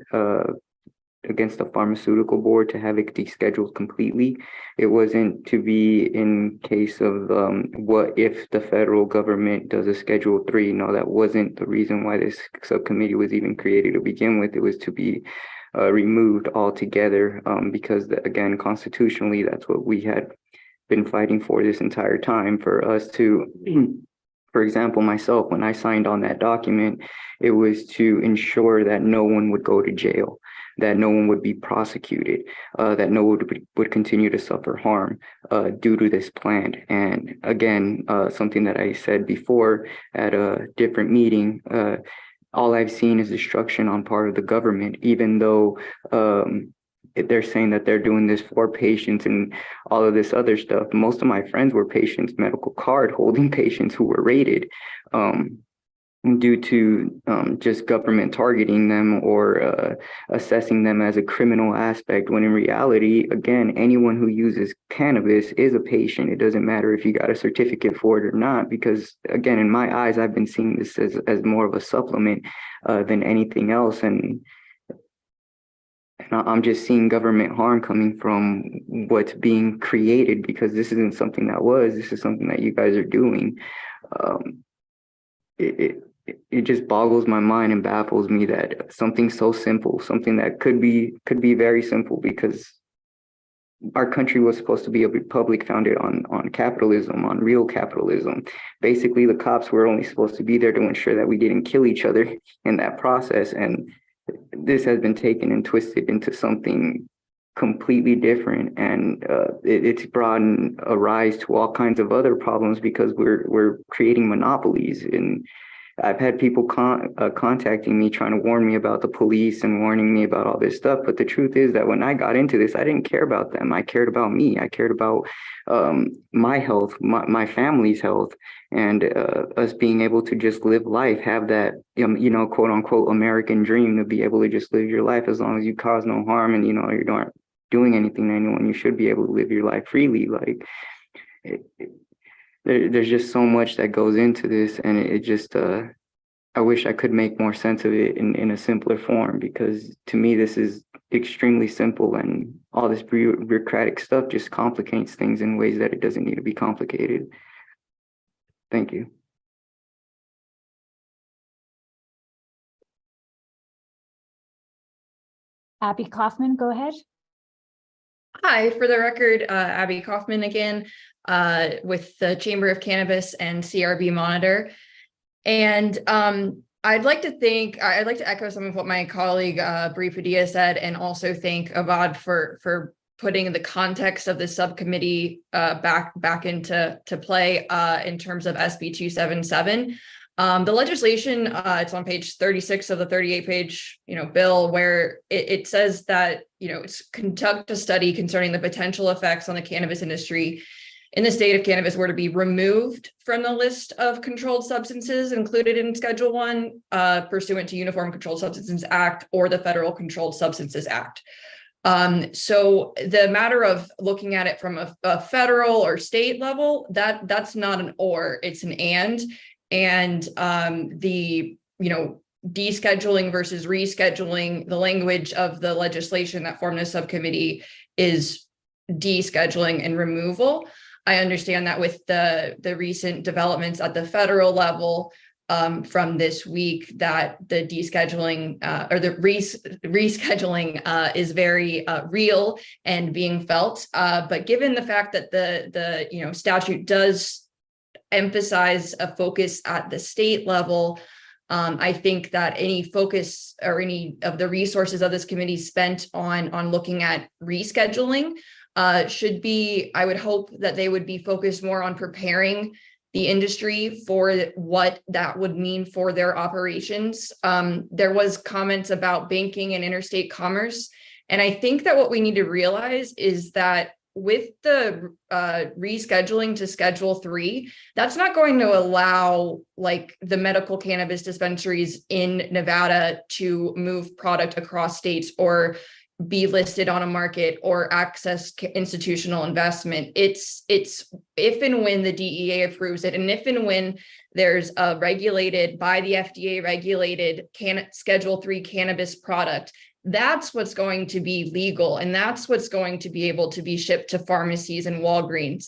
Speaker 8: against the pharmaceutical board to have it descheduled completely. It wasn't to be in case of what if the federal government does a Schedule 3. No, that wasn't the reason why this subcommittee was even created to begin with. It was to be removed altogether because, again, constitutionally, that's what we had been fighting for this entire time, for us to, for example, myself, when I signed on that document, it was to ensure that no one would go to jail, that no one would be prosecuted, that no one would continue to suffer harm due to this plan. And again, something that I said before at a different meeting, all I've seen is destruction on part of the government, even though they're saying that they're doing this for patients and all of this other stuff. Most of my friends were patients, medical card holding patients who were raided due to just government targeting them or assessing them as a criminal aspect, when in reality, again, anyone who uses cannabis is a patient. It doesn't matter if you got a certificate for it or not, because again, in my eyes, I've been seeing this as more of a supplement than anything else. And I'm just seeing government harm coming from what's being created, because this isn't something that this is something that you guys are doing. It just boggles my mind and baffles me that something so simple, something that could be very simple, because our country was supposed to be a republic founded on capitalism, on real capitalism. Basically, the cops were only supposed to be there to ensure that we didn't kill each other in that process. And this has been taken and twisted into something completely different, and it's brought a rise to all kinds of other problems, because we're creating monopolies. And I've had people contacting me trying to warn me about the police and warning me about all this stuff. But the truth is that when I got into this, I didn't care about them. I cared about me. I cared about my health, my family's health, and us being able to just live life, have that, quote unquote, American dream, to be able to just live your life as long as you cause no harm and, you don't doing anything to anyone. You should be able to live your life freely. Like, there's just so much that goes into this, and it just I wish I could make more sense of it in a simpler form, because to me this is extremely simple, and all this bureaucratic stuff just complicates things in ways that it doesn't need to be complicated. Thank you.
Speaker 1: Abby Kaufman, go ahead.
Speaker 9: Hi, for the record, Abby Kaufman again, with the Chamber of Cannabis and CRB Monitor. And I'd like to echo some of what my colleague Bri Padilla said, and also thank Abad for putting the context of the subcommittee back into play in terms of SB 277. The legislation, it's on page 36 of the 38-page, bill, where it says that, it's conduct a study concerning the potential effects on the cannabis industry in the state of cannabis were to be removed from the list of controlled substances included in Schedule 1 pursuant to Uniform Controlled Substances Act or the Federal Controlled Substances Act. So the matter of looking at it from a federal or state level, that's not an or, it's an and the, descheduling versus rescheduling, the language of the legislation that formed the subcommittee is descheduling and removal. I understand that with the recent developments at the federal level from this week, that the descheduling or the rescheduling is very real and being felt. But given the fact that the statute does emphasize a focus at the state level, I think that any focus or any of the resources of this committee spent on looking at rescheduling should be, I would hope that they would be focused more on preparing the industry for what that would mean for their operations. There was comments about banking and interstate commerce. And I think that what we need to realize is that with the rescheduling to Schedule 3, that's not going to allow like the medical cannabis dispensaries in Nevada to move product across states or be listed on a market or access institutional investment. It's if and when the DEA approves it, and if and when there's a regulated by the FDA regulated Schedule 3 cannabis product, that's what's going to be legal, and that's what's going to be able to be shipped to pharmacies and Walgreens.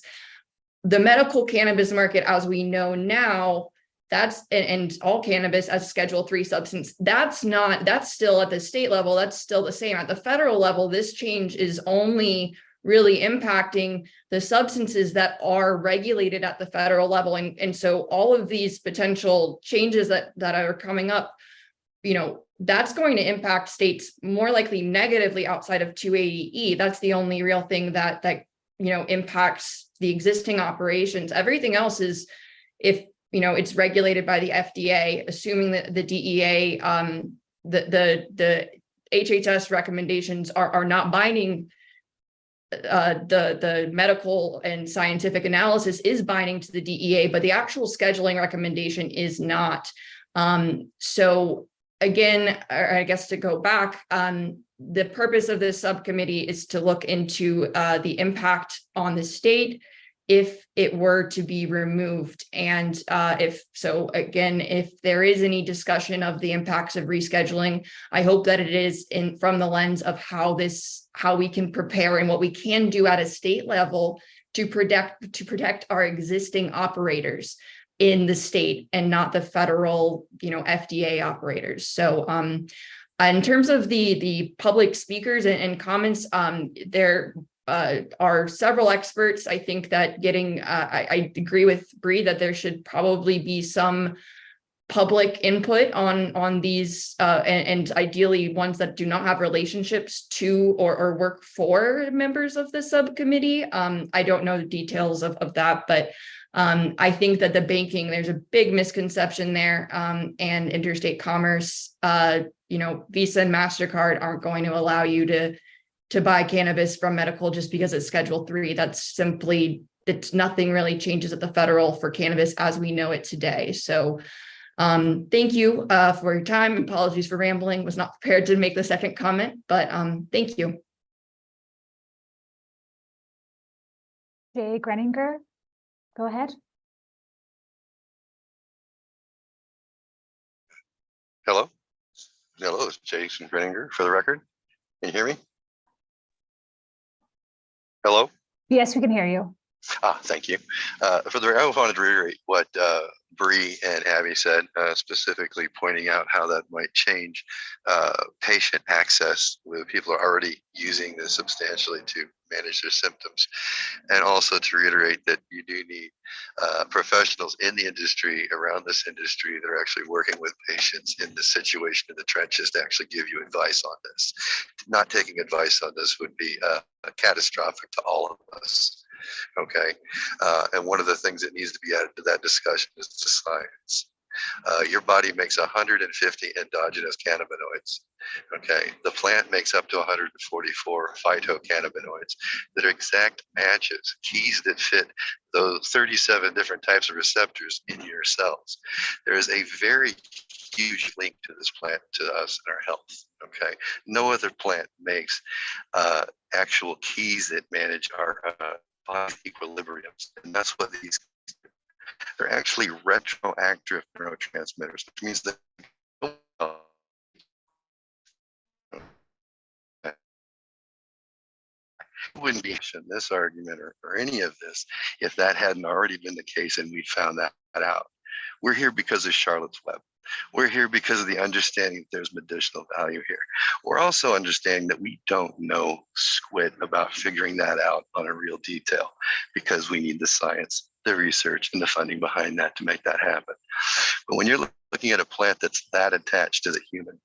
Speaker 9: The medical cannabis market, as we know now, that's and all cannabis as Schedule 3 substance, that's still at the state level, that's still the same. At the federal level, this change is only really impacting the substances that are regulated at the federal level. And so all of these potential changes that are coming up, that's going to impact states more likely negatively outside of 280E. That's the only real thing that impacts the existing operations. Everything else is, if it's regulated by the FDA, assuming that the DEA, the HHS recommendations are not binding. The medical and scientific analysis is binding to the DEA, but the actual scheduling recommendation is not. So again, I guess to go back, the purpose of this subcommittee is to look into the impact on the state if it were to be removed. And if there is any discussion of the impacts of rescheduling, I hope that it is from the lens of how we can prepare and what we can do at a state level to protect our existing operators in the state and not the federal, FDA operators. So in terms of the public speakers and comments, there are several experts. I think that I agree with Bree that there should probably be some public input on these and ideally ones that do not have relationships to or work for members of the subcommittee. I don't know the details of that, but I think that the banking, there's a big misconception there, and interstate commerce, Visa and MasterCard aren't going to allow you to buy cannabis from medical just because it's Schedule 3. It's nothing really changes at the federal for cannabis as we know it today. So thank you for your time. Apologies for rambling. Was not prepared to make the second comment, but thank you.
Speaker 1: Jay Greninger, go ahead.
Speaker 16: Hello, it's Jason Greninger for the record. Can you hear me? Hello?
Speaker 1: Yes, we can hear you.
Speaker 16: Thank you. I wanted to reiterate what Bree and Abby said, specifically pointing out how that might change patient access with people who are already using this substantially to manage their symptoms. And also to reiterate that you do need professionals in the industry, around this industry, that are actually working with patients in this situation in the trenches to actually give you advice on this. Not taking advice on this would be catastrophic to all of us. Okay. And one of the things that needs to be added to that discussion is the science. Your body makes 150 endogenous cannabinoids. Okay, the plant makes up to 144 phytocannabinoids that are exact matches, keys that fit those 37 different types of receptors in your cells. There is a very huge link to this plant to us and our health. Okay, no other plant makes actual keys that manage our body equilibriums, and that's what these. They're actually retroactive neurotransmitters, which means that wouldn't be in this argument or any of this if that hadn't already been the case and we'd found that out. We're here because of Charlotte's Web. We're here because of the understanding that there's medicinal value here. We're also understanding that we don't know squid about figuring that out on a real detail because we need the science, the research, and the funding behind that to make that happen. But when you're looking at a plant that's that attached to the human,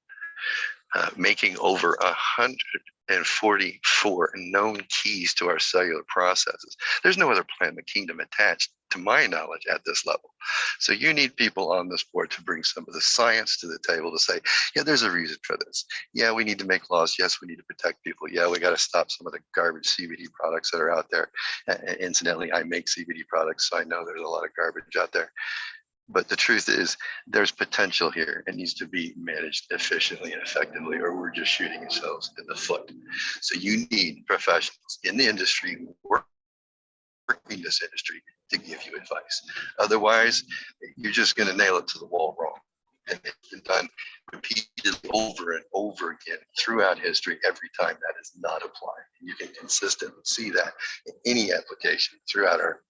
Speaker 16: making over 144 known keys to our cellular processes. There's no other plant in the kingdom attached, to my knowledge, at this level. So you need people on this board to bring some of the science to the table to say, yeah, there's a reason for this. Yeah, we need to make laws. Yes, we need to protect people. Yeah, we got to stop some of the garbage CBD products that are out there. Incidentally, I make CBD products, so I know there's a lot of garbage out there. But the truth is, there's potential here. It needs to be managed efficiently and effectively, or we're just shooting ourselves in the foot. So you need professionals in the industry, working this industry, to give you advice. Otherwise, you're just going to nail it to the wall wrong. And it's been done repeatedly over and over again throughout history every time that is not applied. You can consistently see that in any application throughout our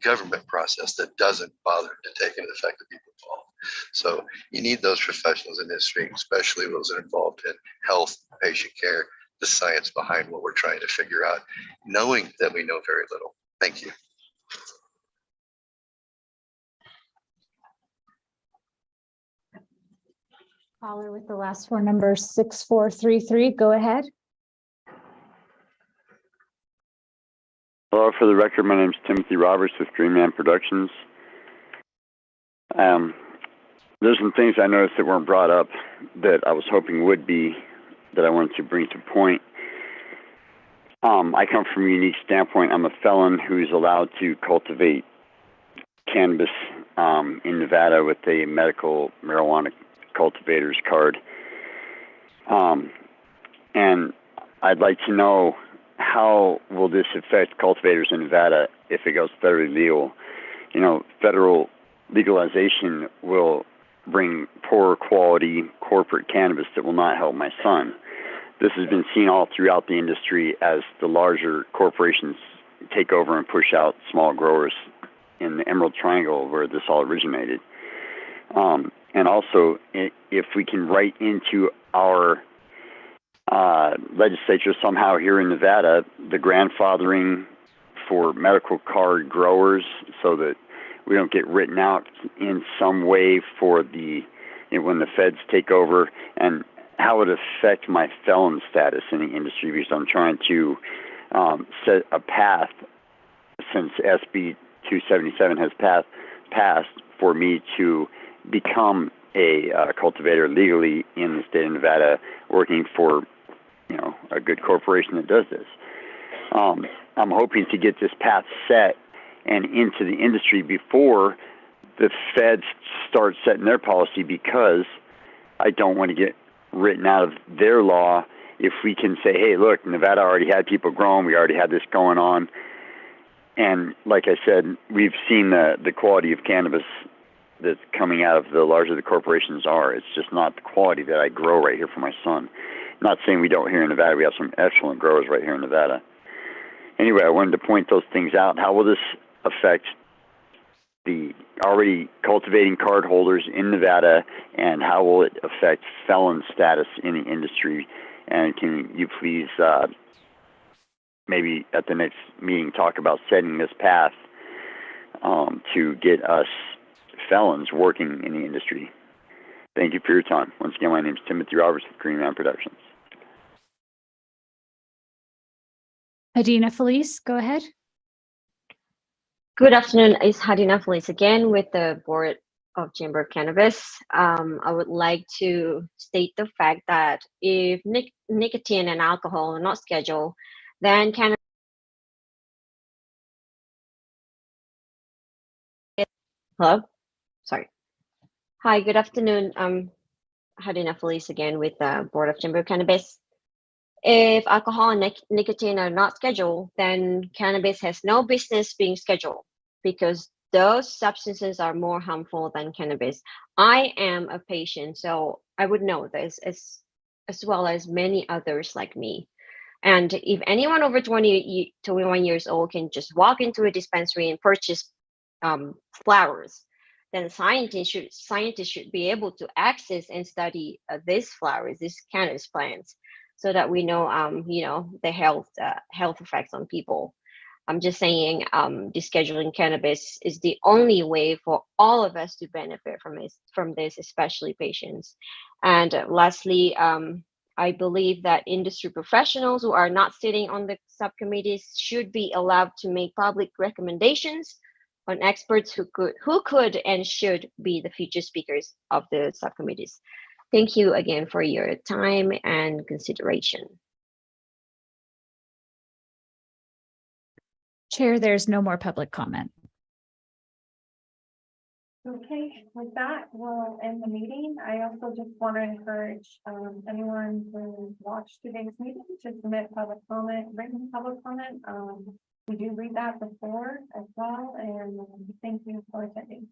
Speaker 16: government process that doesn't bother to take into effect the people involved. So you need those professionals in this stream, especially those that are involved in health, patient care, the science behind what we're trying to figure out, knowing that we know very little. Thank you.
Speaker 1: Caller with the last four numbers 6433, go ahead.
Speaker 11: Hello, for the record, my name is Timothy Roberts with Green Man Productions. There's some things I noticed that weren't brought up that I was hoping would be, that I wanted to bring to point. I come from a unique standpoint. I'm a felon who's allowed to cultivate cannabis in Nevada with a medical marijuana cultivator's card. And I'd like to know, how will this affect cultivators in Nevada if it goes federally legal? You know, federal legalization will bring poorer quality corporate cannabis that will not help my son. This has been seen all throughout the industry as the larger corporations take over and push out small growers in the Emerald Triangle where this all originated. And also, if we can write into our legislature somehow here in Nevada the grandfathering for medical card growers so that we don't get written out in some way for the, when the feds take over, and how it affect my felon status in the industry, because I'm trying to set a path since SB 277 has passed for me to become a cultivator legally in the state of Nevada, working for, you know, a good corporation that does this. I'm hoping to get this path set and into the industry before the feds start setting their policy, because I don't want to get written out of their law. If we can say, hey, look, Nevada already had people growing, we already had this going on. And like I said, we've seen the quality of cannabis that's coming out of the larger the corporations are. It's just not the quality that I grow right here for my son. Not saying we don't here in Nevada. We have some excellent growers right here in Nevada. Anyway, I wanted to point those things out. How will this affect the already cultivating card holders in Nevada, and how will it affect felon status in the industry? And can you please maybe at the next meeting talk about setting this path to get us felons working in the industry? Thank you for your time. Once again, my name is Timothy Roberts with Green Man Productions.
Speaker 1: Hadina Felice, go ahead.
Speaker 7: Good afternoon. It's Hadina Felice again with the Board of Chamber of Cannabis. I would like to state the fact that if nicotine and alcohol are not scheduled, then cannabis. Hello? Sorry. Hi, good afternoon. I'm Hadina Felice again with the Board of Chamber of Cannabis. If alcohol and nicotine are not scheduled, then cannabis has no business being scheduled because those substances are more harmful than cannabis. I am a patient, so I would know this as well as many others like me. And if anyone over 21 years old can just walk into a dispensary and purchase flowers, then scientists should be able to access and study these flowers, these cannabis plants, so that we know, the health effects on people. I'm just saying, descheduling cannabis is the only way for all of us to benefit from this, especially patients. And lastly, I believe that industry professionals who are not sitting on the subcommittees should be allowed to make public recommendations on experts who could and should be the future speakers of the subcommittees. Thank you again for your time and consideration.
Speaker 1: Chair, there's no more public comment.
Speaker 2: Okay, with that, we'll end the meeting. I also just want to encourage anyone who watched today's meeting to submit public comment, written public comment. We do read that before as well, and thank you for attending.